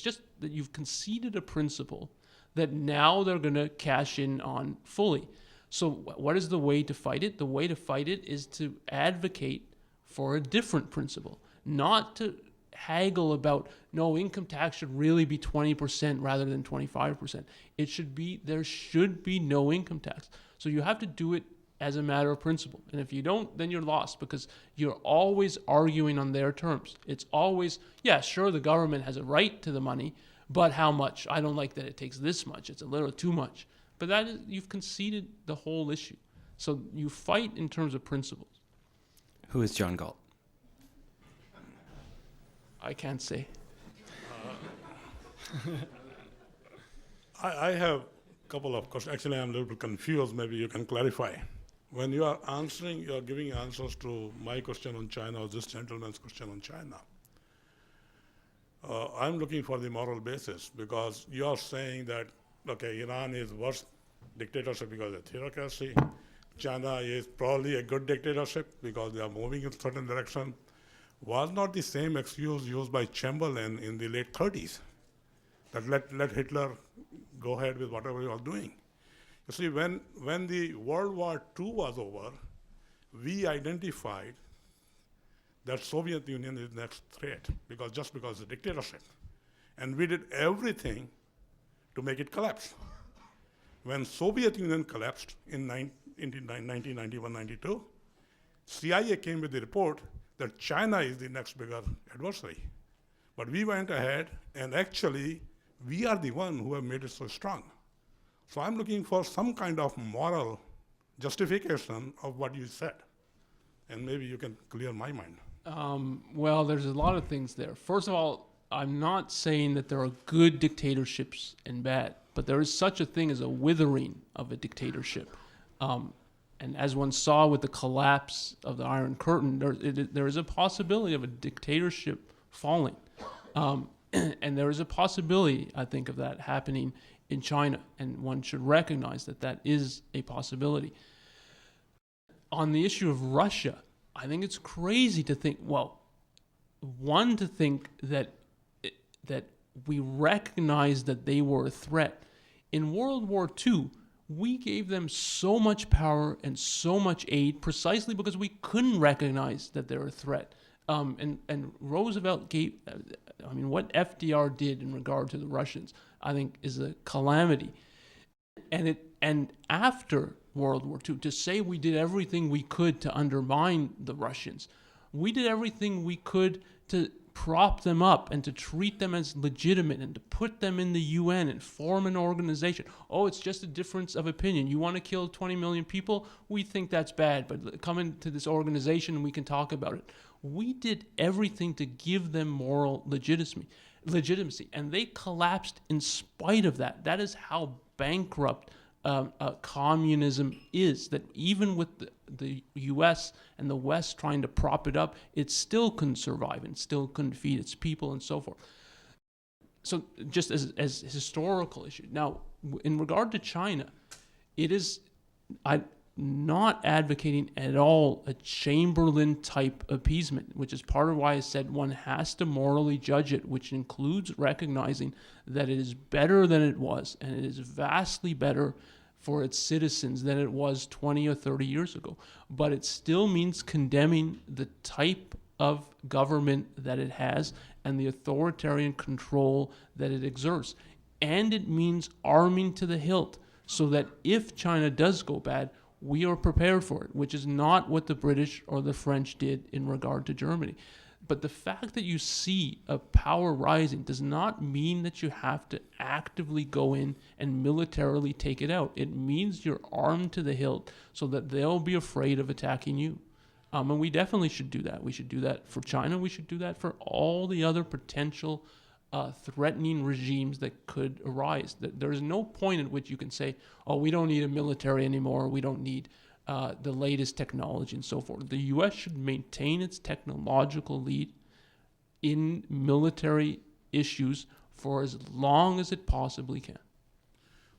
just that you've conceded a principle that now they're going to cash in on fully. So what is the way to fight it? The way to fight it is to advocate for a different principle, not to haggle about, no, income tax should really be 20% rather than 25%. There should be no income tax. So you have to do it as a matter of principle. And if you don't, then you're lost, because you're always arguing on their terms. It's always, yeah, sure, the government has a right to the money, but how much? I don't like that it takes this much. It's a little too much. But that is, you've conceded the whole issue. So you fight in terms of principles. Who is John Galt? I can't say. I have a couple of questions. Actually, I'm a little bit confused. Maybe you can clarify. When you are answering, you are giving answers to my question on China or this gentleman's question on China. I'm looking for the moral basis because you are saying that, okay, Iran is worse dictatorship because of theocracy. China is probably a good dictatorship because they are moving in a certain direction. Was not the same excuse used by Chamberlain in the late 30s that let Hitler go ahead with whatever he was doing? You see, when the World War II was over, we identified that Soviet Union is the next threat because it's a dictatorship. And we did everything to make it collapse. When Soviet Union collapsed in 1991-92, CIA came with the report that China is the next bigger adversary. But we went ahead and actually we are the one who have made it so strong. So I'm looking for some kind of moral justification of what you said. And maybe you can clear my mind. Well, there's a lot of things there. First of all, I'm not saying that there are good dictatorships and bad, but there is such a thing as a withering of a dictatorship. And as one saw with the collapse of the Iron Curtain, there is a possibility of a dictatorship falling. And there is a possibility, I think, of that happening in China, and one should recognize that that is a possibility. On the issue of Russia, I think it's crazy to think, that we recognize that they were a threat. In World War II, we gave them so much power and so much aid precisely because we couldn't recognize that they're a threat. And Roosevelt gave, what FDR did in regard to the Russians, I think, is a calamity. And after World War II, to say we did everything we could to undermine the Russians, we did everything we could to prop them up and to treat them as legitimate and to put them in the UN and form an organization. Oh, it's just a difference of opinion. You want to kill 20 million people? We think that's bad, but come into this organization and we can talk about it. We did everything to give them moral legitimacy, and they collapsed in spite of that. That is how bankrupt communism is, that even with the U.S. and the West trying to prop it up, it still couldn't survive and still couldn't feed its people and so forth. So just as historical issue. Now, in regard to China, I'm not advocating at all a Chamberlain-type appeasement, which is part of why I said one has to morally judge it, which includes recognizing that it is better than it was, and it is vastly better for its citizens than it was 20 or 30 years ago. But it still means condemning the type of government that it has and the authoritarian control that it exerts. And it means arming to the hilt so that if China does go bad, we are prepared for it, which is not what the British or the French did in regard to Germany. But the fact that you see a power rising does not mean that you have to actively go in and militarily take it out. It means you're armed to the hilt so that they'll be afraid of attacking you. And we definitely should do that. We should do that for China. We should do that for all the other potential threatening regimes that could arise. There is no point at which you can say, oh, we don't need a military anymore. We don't need the latest technology and so forth. The U.S. should maintain its technological lead in military issues for as long as it possibly can.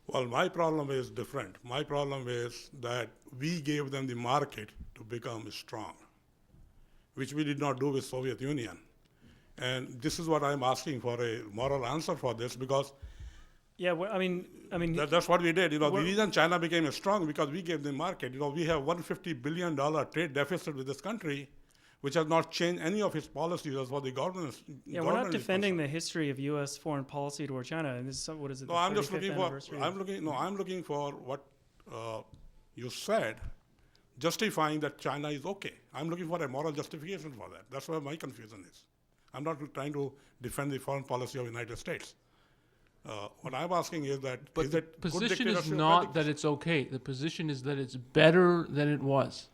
Well, my problem is different. My problem is that we gave them the market to become strong, which we did not do with Soviet Union. And this is what I'm asking for, a moral answer for this, because yeah, well, that's what we did. The reason China became strong because we gave them market. We have $150 billion trade deficit with this country, which has not changed any of its policies as for the governance. Yeah, we're not defending the history of U.S. foreign policy toward China. And this is what is it? No, I'm just looking for. I'm looking for what you said, justifying that China is okay. I'm looking for a moral justification for that. That's where my confusion is. I'm not trying to defend the foreign policy of the United States. What I'm asking is that But is the it good position is dictatorship not ethics? that it's okay. The position is that it's better than it was.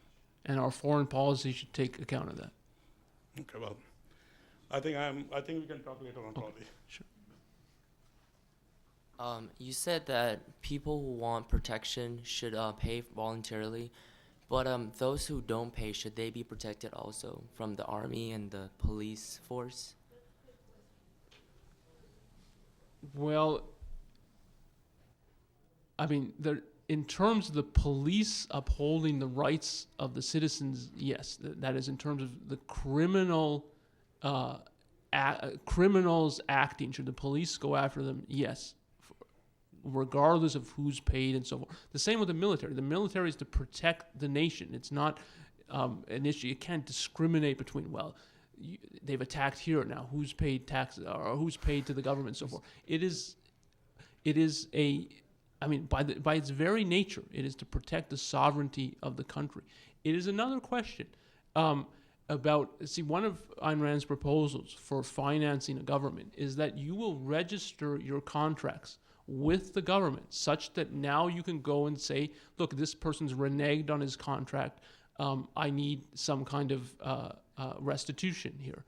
And our foreign policy should take account of that. Okay, well, I think we can talk later on probably. Sure. You said that people who want protection should pay voluntarily, but those who don't pay, should they be protected also from the army and the police force? Well, I mean, in terms of the police upholding the rights of the citizens, yes, that is in terms of the criminals acting. Should the police go after them? Yes, regardless of who's paid and so forth. The same with the military. The military is to protect the nation. It's not an issue. You can't discriminate between, they've attacked here now. Who's paid taxes or who's paid to the government and so forth? It is by its very nature, it is to protect the sovereignty of the country. It is another question one of Ayn Rand's proposals for financing a government is that you will register your contracts with the government such that now you can go and say, look, this person's reneged on his contract. I need some kind of restitution here,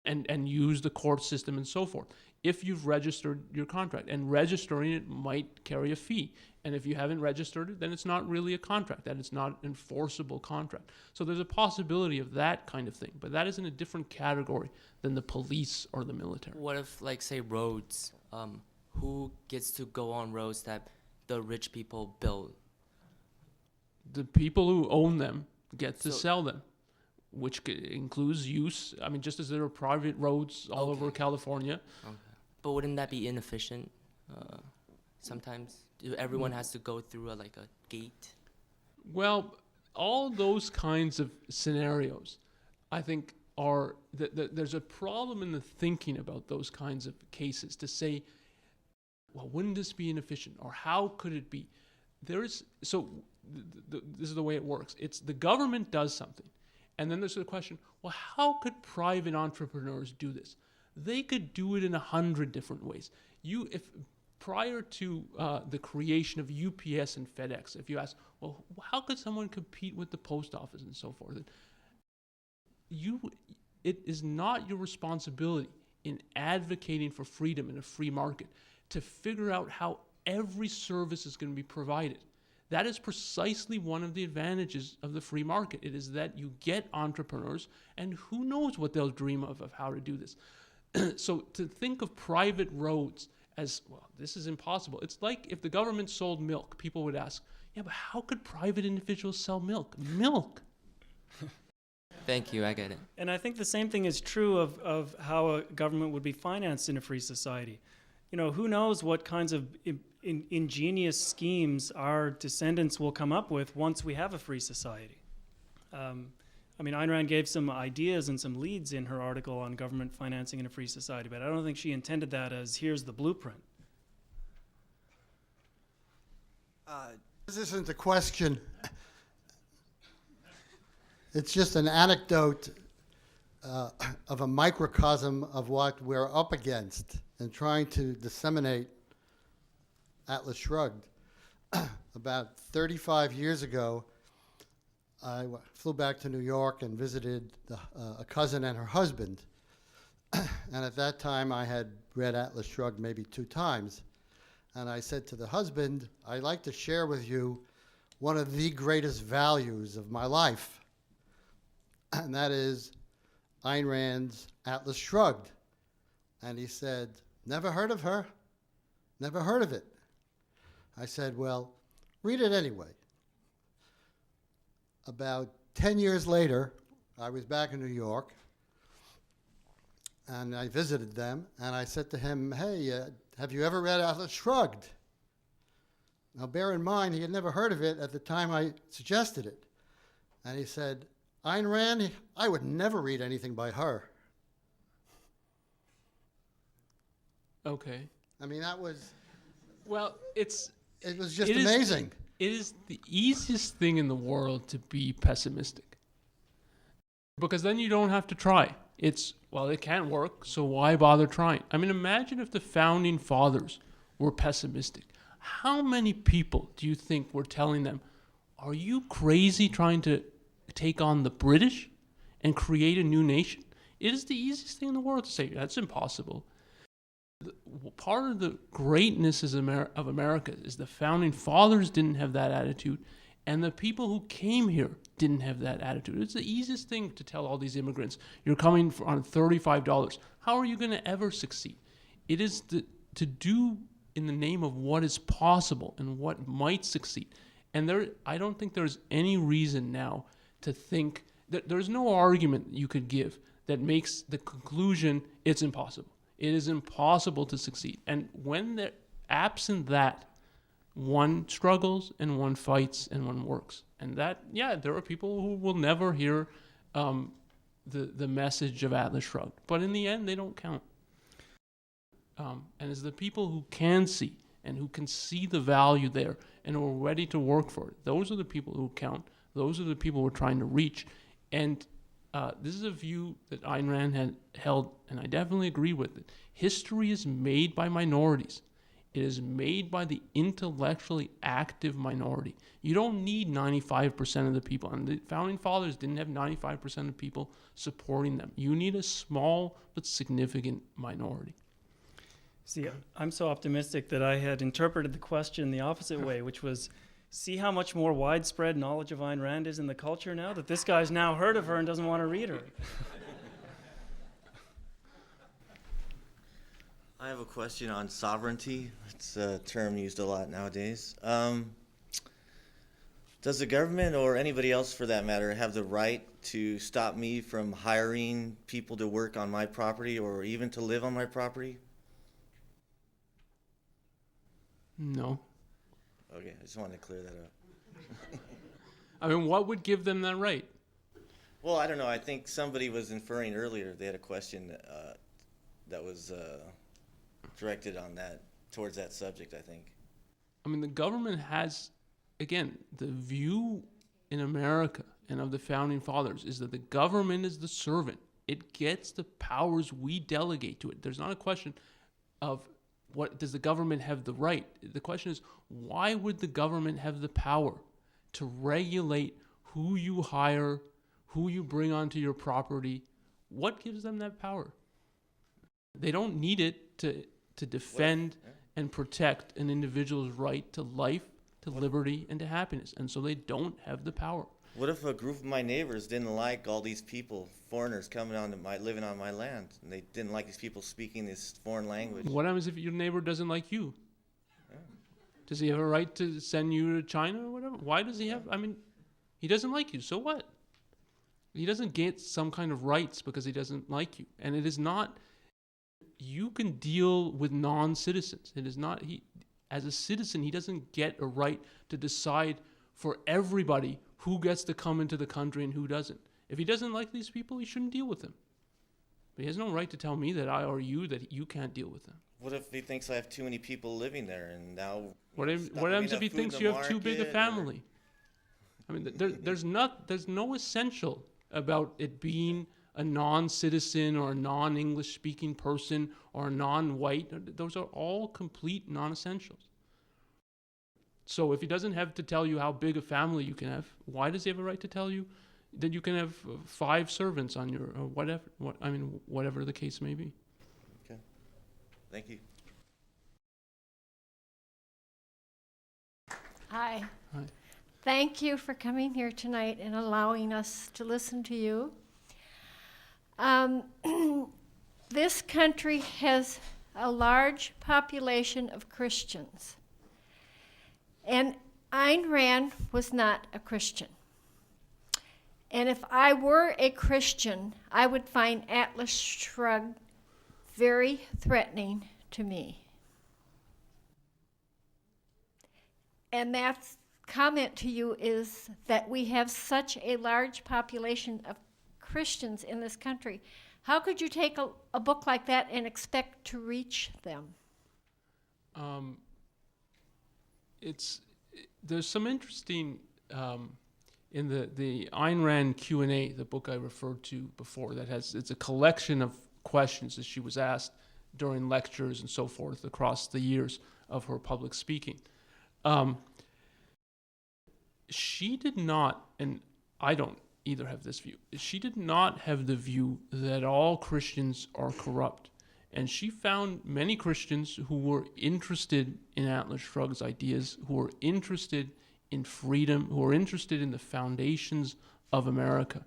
and use the court system and so forth. If you've registered your contract, and registering it might carry a fee, and if you haven't registered it, then it's not really a contract, that it's not an enforceable contract. So there's a possibility of that kind of thing, but that is in a different category than the police or the military. What if, like, say, roads? Who gets to go on roads that the rich people build? The people who own them get to sell them, which includes use. I mean, just as there are private roads all over California. Okay. But wouldn't that be inefficient? Sometimes everyone has to go through a gate. Well, all those kinds of scenarios, I think, are there's a problem in the thinking about those kinds of cases to say, well, wouldn't this be inefficient, or how could it be? This is the way it works. It's the government does something, and then there's the question, well, how could private entrepreneurs do this? They could do it in 100 different ways. If prior to the creation of UPS and FedEx, if you ask, well, how could someone compete with the post office and so forth? It is not your responsibility in advocating for freedom in a free market to figure out how every service is going to be provided. That is precisely one of the advantages of the free market. It is that you get entrepreneurs, and who knows what they'll dream of how to do this. So to think of private roads as, well, this is impossible. It's like if the government sold milk, people would ask, yeah, but how could private individuals sell milk? Milk! Thank you, I get it. And I think the same thing is true of how a government would be financed in a free society. Who knows what kinds of ingenious schemes our descendants will come up with once we have a free society. Ayn Rand gave some ideas and some leads in her article on government financing in a free society, but I don't think she intended that as, here's the blueprint. This isn't a question. It's just an anecdote of a microcosm of what we're up against in trying to disseminate Atlas Shrugged. About 35 years ago, I flew back to New York and visited a cousin and her husband. And at that time, I had read Atlas Shrugged maybe 2 times. And I said to the husband, I'd like to share with you one of the greatest values of my life. And that is Ayn Rand's Atlas Shrugged. And he said, never heard of her, never heard of it. I said, well, read it anyway. About 10 years later, I was back in New York, and I visited them, and I said to him, hey, have you ever read Atlas Shrugged? Now, bear in mind, he had never heard of it at the time I suggested it. And he said, Ayn Rand, I would never read anything by her. Okay. I mean, that was... Well, it was just amazing. It is the easiest thing in the world to be pessimistic. Because then you don't have to try. It can't work, so why bother trying? I mean, imagine if the founding fathers were pessimistic. How many people do you think were telling them, are you crazy trying to take on the British and create a new nation? It is the easiest thing in the world to say, that's impossible. Part of the greatness of America is the founding fathers didn't have that attitude, and the people who came here didn't have that attitude. It's the easiest thing to tell all these immigrants, you're coming on $35. How are you going to ever succeed? It is to do in the name of what is possible and what might succeed. And I don't think there's any reason now to think that there's no argument you could give that makes the conclusion it's impossible. It is impossible to succeed. And when they're absent that, one struggles and one fights and one works. And that, yeah, there are people who will never hear the message of Atlas Shrugged. But in the end, they don't count. And it's the people who can see and who can see the value there and are ready to work for it. Those are the people who count. Those are the people we're trying to reach. And this is a view that Ayn Rand had held, and I definitely agree with it. History is made by minorities. It is made by the intellectually active minority. You don't need 95% of the people. And the founding fathers didn't have 95% of people supporting them. You need a small but significant minority. See, I'm so optimistic that I had interpreted the question the opposite way, which was, see how much more widespread knowledge of Ayn Rand is in the culture now, that this guy's now heard of her and doesn't want to read her. I have a question on sovereignty. It's a term used a lot nowadays. Does the government, or anybody else for that matter, have the right to stop me from hiring people to work on my property or even to live on my property? No. Okay, I just wanted to clear that up. I mean, what would give them that right? Well, I don't know. I think somebody was inferring earlier. They had a question that was directed on that, towards that subject, I think. I mean, the government has, again, the view in America and of the founding fathers is that the government is the servant. It gets the powers we delegate to it. There's not a question of what does the government have the right. The question is, why would the government have the power to regulate who you hire, who you bring onto your property? What gives them that power? They don't need it to defend and protect an individual's right to life, to liberty, and to happiness. And so they don't have the power. What if a group of my neighbors didn't like all these people, foreigners coming on living on my land, and they didn't like these people speaking this foreign language? What happens if your neighbor doesn't like you? Yeah. Does he have a right to send you to China or whatever? Why does he have? I mean, he doesn't like you, so what? He doesn't get some kind of rights because he doesn't like you. And it is not, you can deal with non-citizens. It is not, as a citizen, he doesn't get a right to decide for everybody who gets to come into the country and who doesn't. If he doesn't like these people, he shouldn't deal with them. But he has no right to tell me that that you can't deal with them. What if he thinks I have too many people living there, and now... What happens if he thinks you have too big a family? I mean, there's no essential about it being a non-citizen or a non-English speaking person or a non-white. Those are all complete non-essentials. So if he doesn't have to tell you how big a family you can have, why does he have a right to tell you that you can have 5 servants on your, or whatever the case may be? Okay. Thank you. Hi. Hi. Thank you for coming here tonight and allowing us to listen to you. This country has a large population of Christians. And Ayn Rand was not a Christian. And if I were a Christian, I would find Atlas Shrugged very threatening to me. And that comment to you is that we have such a large population of Christians in this country. How could you take a book like that and expect to reach them? There's some interesting in the Ayn Rand Q&A, the book I referred to before, it's a collection of questions that she was asked during lectures and so forth across the years of her public speaking. She did not, and I don't either have this view, she did not have the view that all Christians are corrupt. And she found many Christians who were interested in Atlas Shrugged's ideas, who were interested in freedom, who were interested in the foundations of America.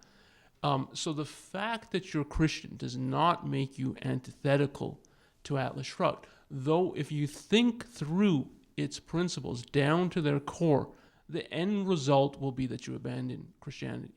So the fact that you're Christian does not make you antithetical to Atlas Shrugged. Though if you think through its principles down to their core, the end result will be that you abandon Christianity.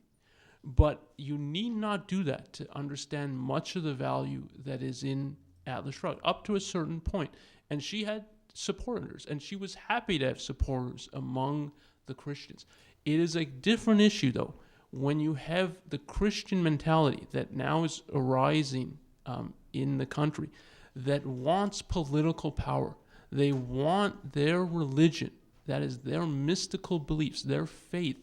But you need not do that to understand much of the value that is in Atlas Shrugged, up to a certain point. And she had supporters, and she was happy to have supporters among the Christians. It is a different issue, though, when you have the Christian mentality that now is arising in the country that wants political power. They want their religion, that is their mystical beliefs, their faith,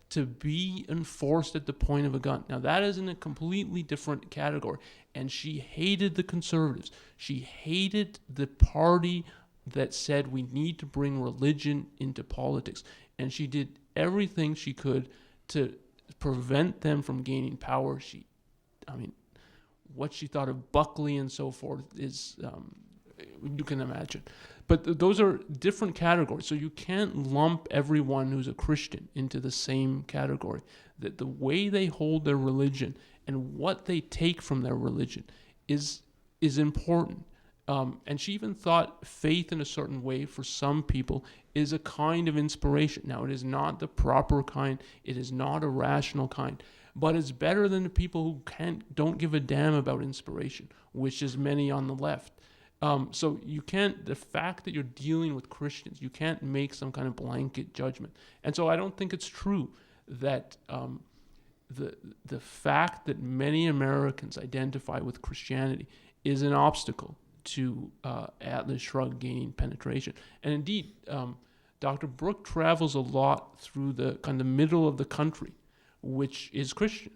to be enforced at the point of a gun. Now, that is in a completely different category. And she hated the conservatives. She hated the party that said we need to bring religion into politics. And she did everything she could to prevent them from gaining power. What she thought of Buckley and so forth is, you can imagine. But those are different categories. So you can't lump everyone who's a Christian into the same category. That the way they hold their religion and what they take from their religion is important. And she even thought faith in a certain way for some people is a kind of inspiration. Now, it is not the proper kind. It is not a rational kind. But it's better than the people who don't give a damn about inspiration, which is many on the left. So you can't, the fact that you're dealing with Christians, you can't make some kind of blanket judgment. And so I don't think it's true that the fact that many Americans identify with Christianity is an obstacle to Atlas Shrugged gaining penetration. And indeed, Dr. Brooke travels a lot through the kind of middle of the country, which is Christian,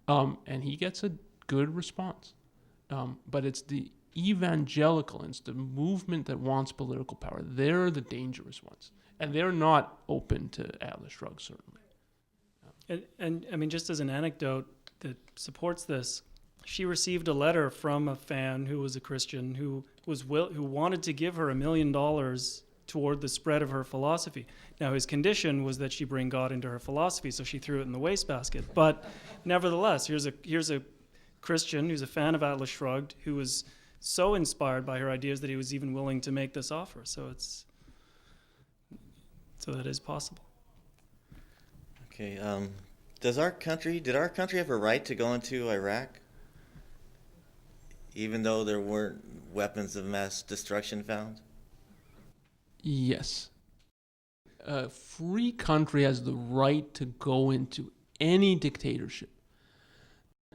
and he gets a good response. But it's the evangelical, it's the movement that wants political power. They're the dangerous ones, and they're not open to Atlas Shrugged, certainly. And I mean, just as an anecdote that supports this, she received a letter from a fan who was a Christian who wanted to give her $1 million toward the spread of her philosophy. Now, his condition was that she bring God into her philosophy, so she threw it in the wastebasket. But nevertheless, here's a Christian who's a fan of Atlas Shrugged, who was so inspired by her ideas that he was even willing to make this offer. So that is possible. Okay. Did our country have a right to go into Iraq, even though there weren't weapons of mass destruction found? Yes. A free country has the right to go into any dictatorship.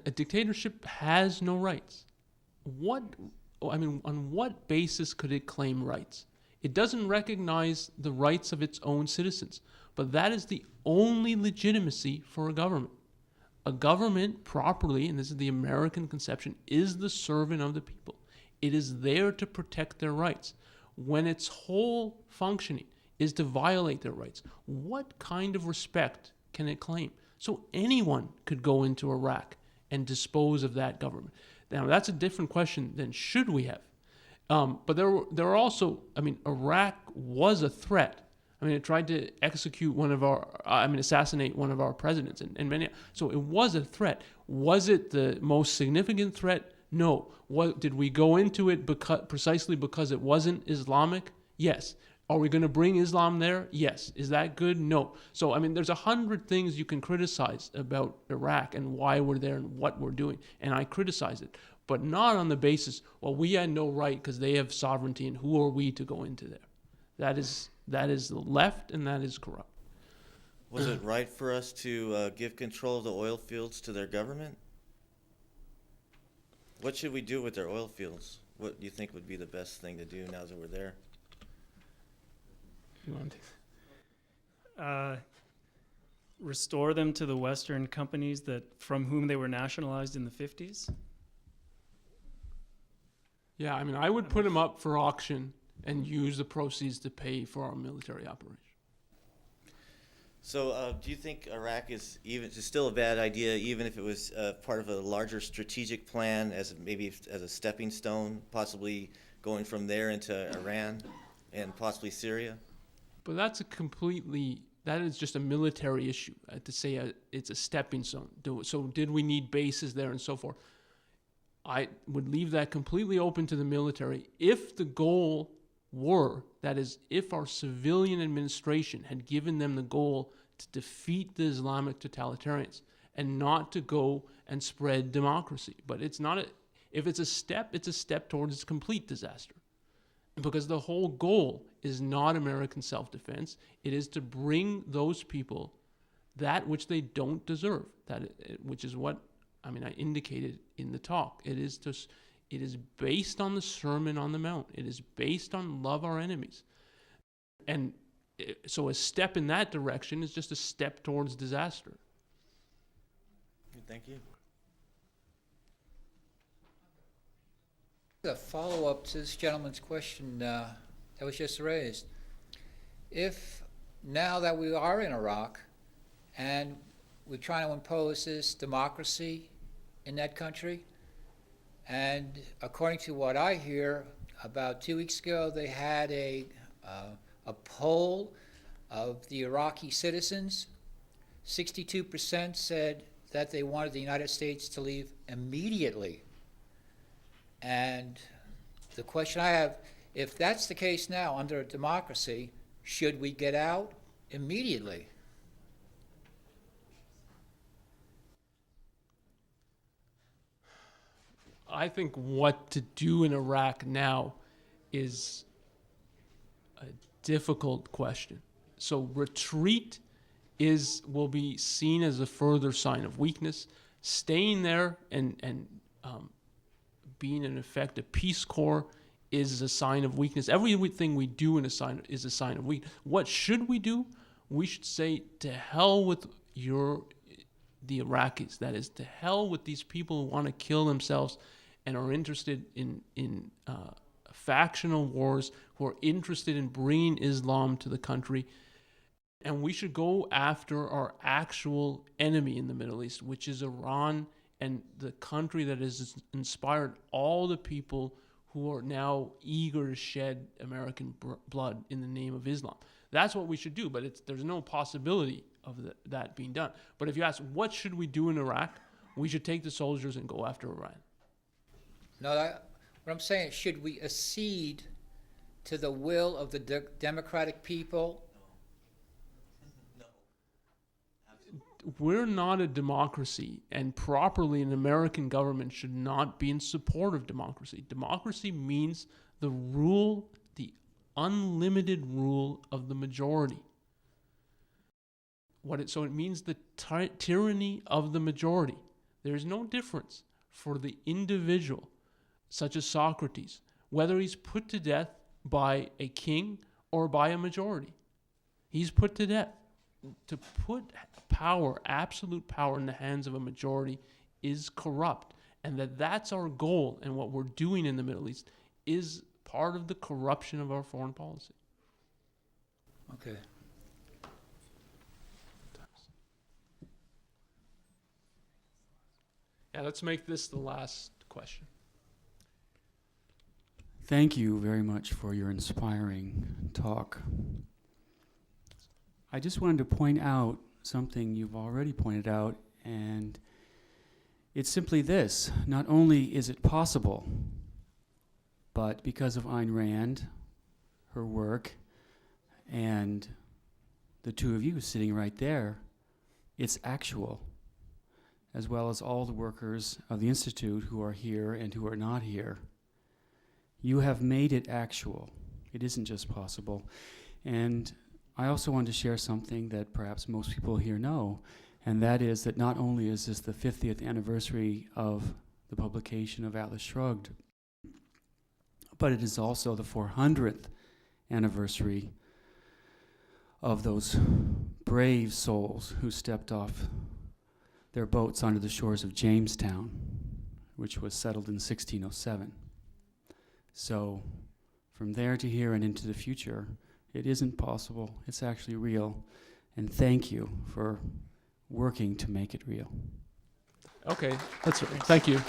A dictatorship has no rights. On what basis could it claim rights? It doesn't recognize the rights of its own citizens, but that is the only legitimacy for a government. A government properly, and this is the American conception, is the servant of the people. It is there to protect their rights. When its whole functioning is to violate their rights, what kind of respect can it claim? So anyone could go into Iraq and dispose of that government. Now, that's a different question than should we have. But there are also, Iraq was a threat. It tried to assassinate one of our presidents and many. So it was a threat. Was it the most significant threat? No. Did we go into it precisely because it wasn't Islamic? Yes. Are we going to bring Islam there? Yes. Is that good? No. So, there's 100 things you can criticize about Iraq and why we're there and what we're doing. And I criticize it. But not on the basis, we had no right because they have sovereignty and who are we to go into there? That is the left and that is corrupt. Was it right for us to give control of the oil fields to their government? What should we do with their oil fields? What do you think would be the best thing to do now that we're there? You want to restore them to the Western companies from whom they were nationalized in the 50s? Yeah, I mean, I would put them up for auction and use the proceeds to pay for our military operation. So, do you think Iraq is still a bad idea, even if it was part of a larger strategic plan, maybe as a stepping stone, possibly going from there into Iran and possibly Syria? But that is just a military issue, to say it's a stepping stone. So did we need bases there and so forth? I would leave that completely open to the military if the goal were, that is, if our civilian administration had given them the goal to defeat the Islamic totalitarians and not to go and spread democracy. But if it's a step towards complete disaster. Because the whole goal is not American self-defense. It is to bring those people that which they don't deserve, which is what I indicated in the talk. It is based on the Sermon on the Mount. It is based on love our enemies. And so a step in that direction is just a step towards disaster. Thank you. A follow-up to this gentleman's question that was just raised. If now that we are in Iraq and we're trying to impose this democracy in that country, and according to what I hear, about 2 weeks ago they had a poll of the Iraqi citizens. 62% said that they wanted the United States to leave immediately. And the question I have, if that's the case now under a democracy, should we get out immediately? I think what to do in Iraq now is a difficult question. So retreat will be seen as a further sign of weakness. Staying there and being in effect a Peace Corps is a sign of weakness. Everything we do is a sign of weakness. What should we do? We should say, to hell with the Iraqis. That is, to hell with these people who want to kill themselves and are interested in factional wars, who are interested in bringing Islam to the country. And we should go after our actual enemy in the Middle East, which is Iran, and the country that has inspired all the people who are now eager to shed American blood in the name of Islam. That's what we should do, but there's no possibility of that being done. But if you ask, what should we do in Iraq? We should take the soldiers and go after Iran. No, what I'm saying is, should we accede to the will of the democratic people? We're not a democracy, and properly an American government should not be in support of democracy. Democracy means the unlimited rule of the majority. So it means the tyranny of the majority. There's no difference for the individual, such as Socrates, whether he's put to death by a king or by a majority. He's put to death. To put power, absolute power, in the hands of a majority is corrupt. And that's our goal, and what we're doing in the Middle East is part of the corruption of our foreign policy. Okay. Yeah, let's make this the last question. Thank you very much for your inspiring talk. I just wanted to point out something you've already pointed out, and it's simply this. Not only is it possible, but because of Ayn Rand, her work, and the two of you sitting right there, it's actual, as well as all the workers of the Institute who are here and who are not here. You have made it actual. It isn't just possible. And I also want to share something that perhaps most people here know, and that is that not only is this the 50th anniversary of the publication of Atlas Shrugged, but it is also the 400th anniversary of those brave souls who stepped off their boats onto the shores of Jamestown, which was settled in 1607. So from there to here and into the future, it isn't possible. It's actually real. And thank you for working to make it real. Okay, thank you.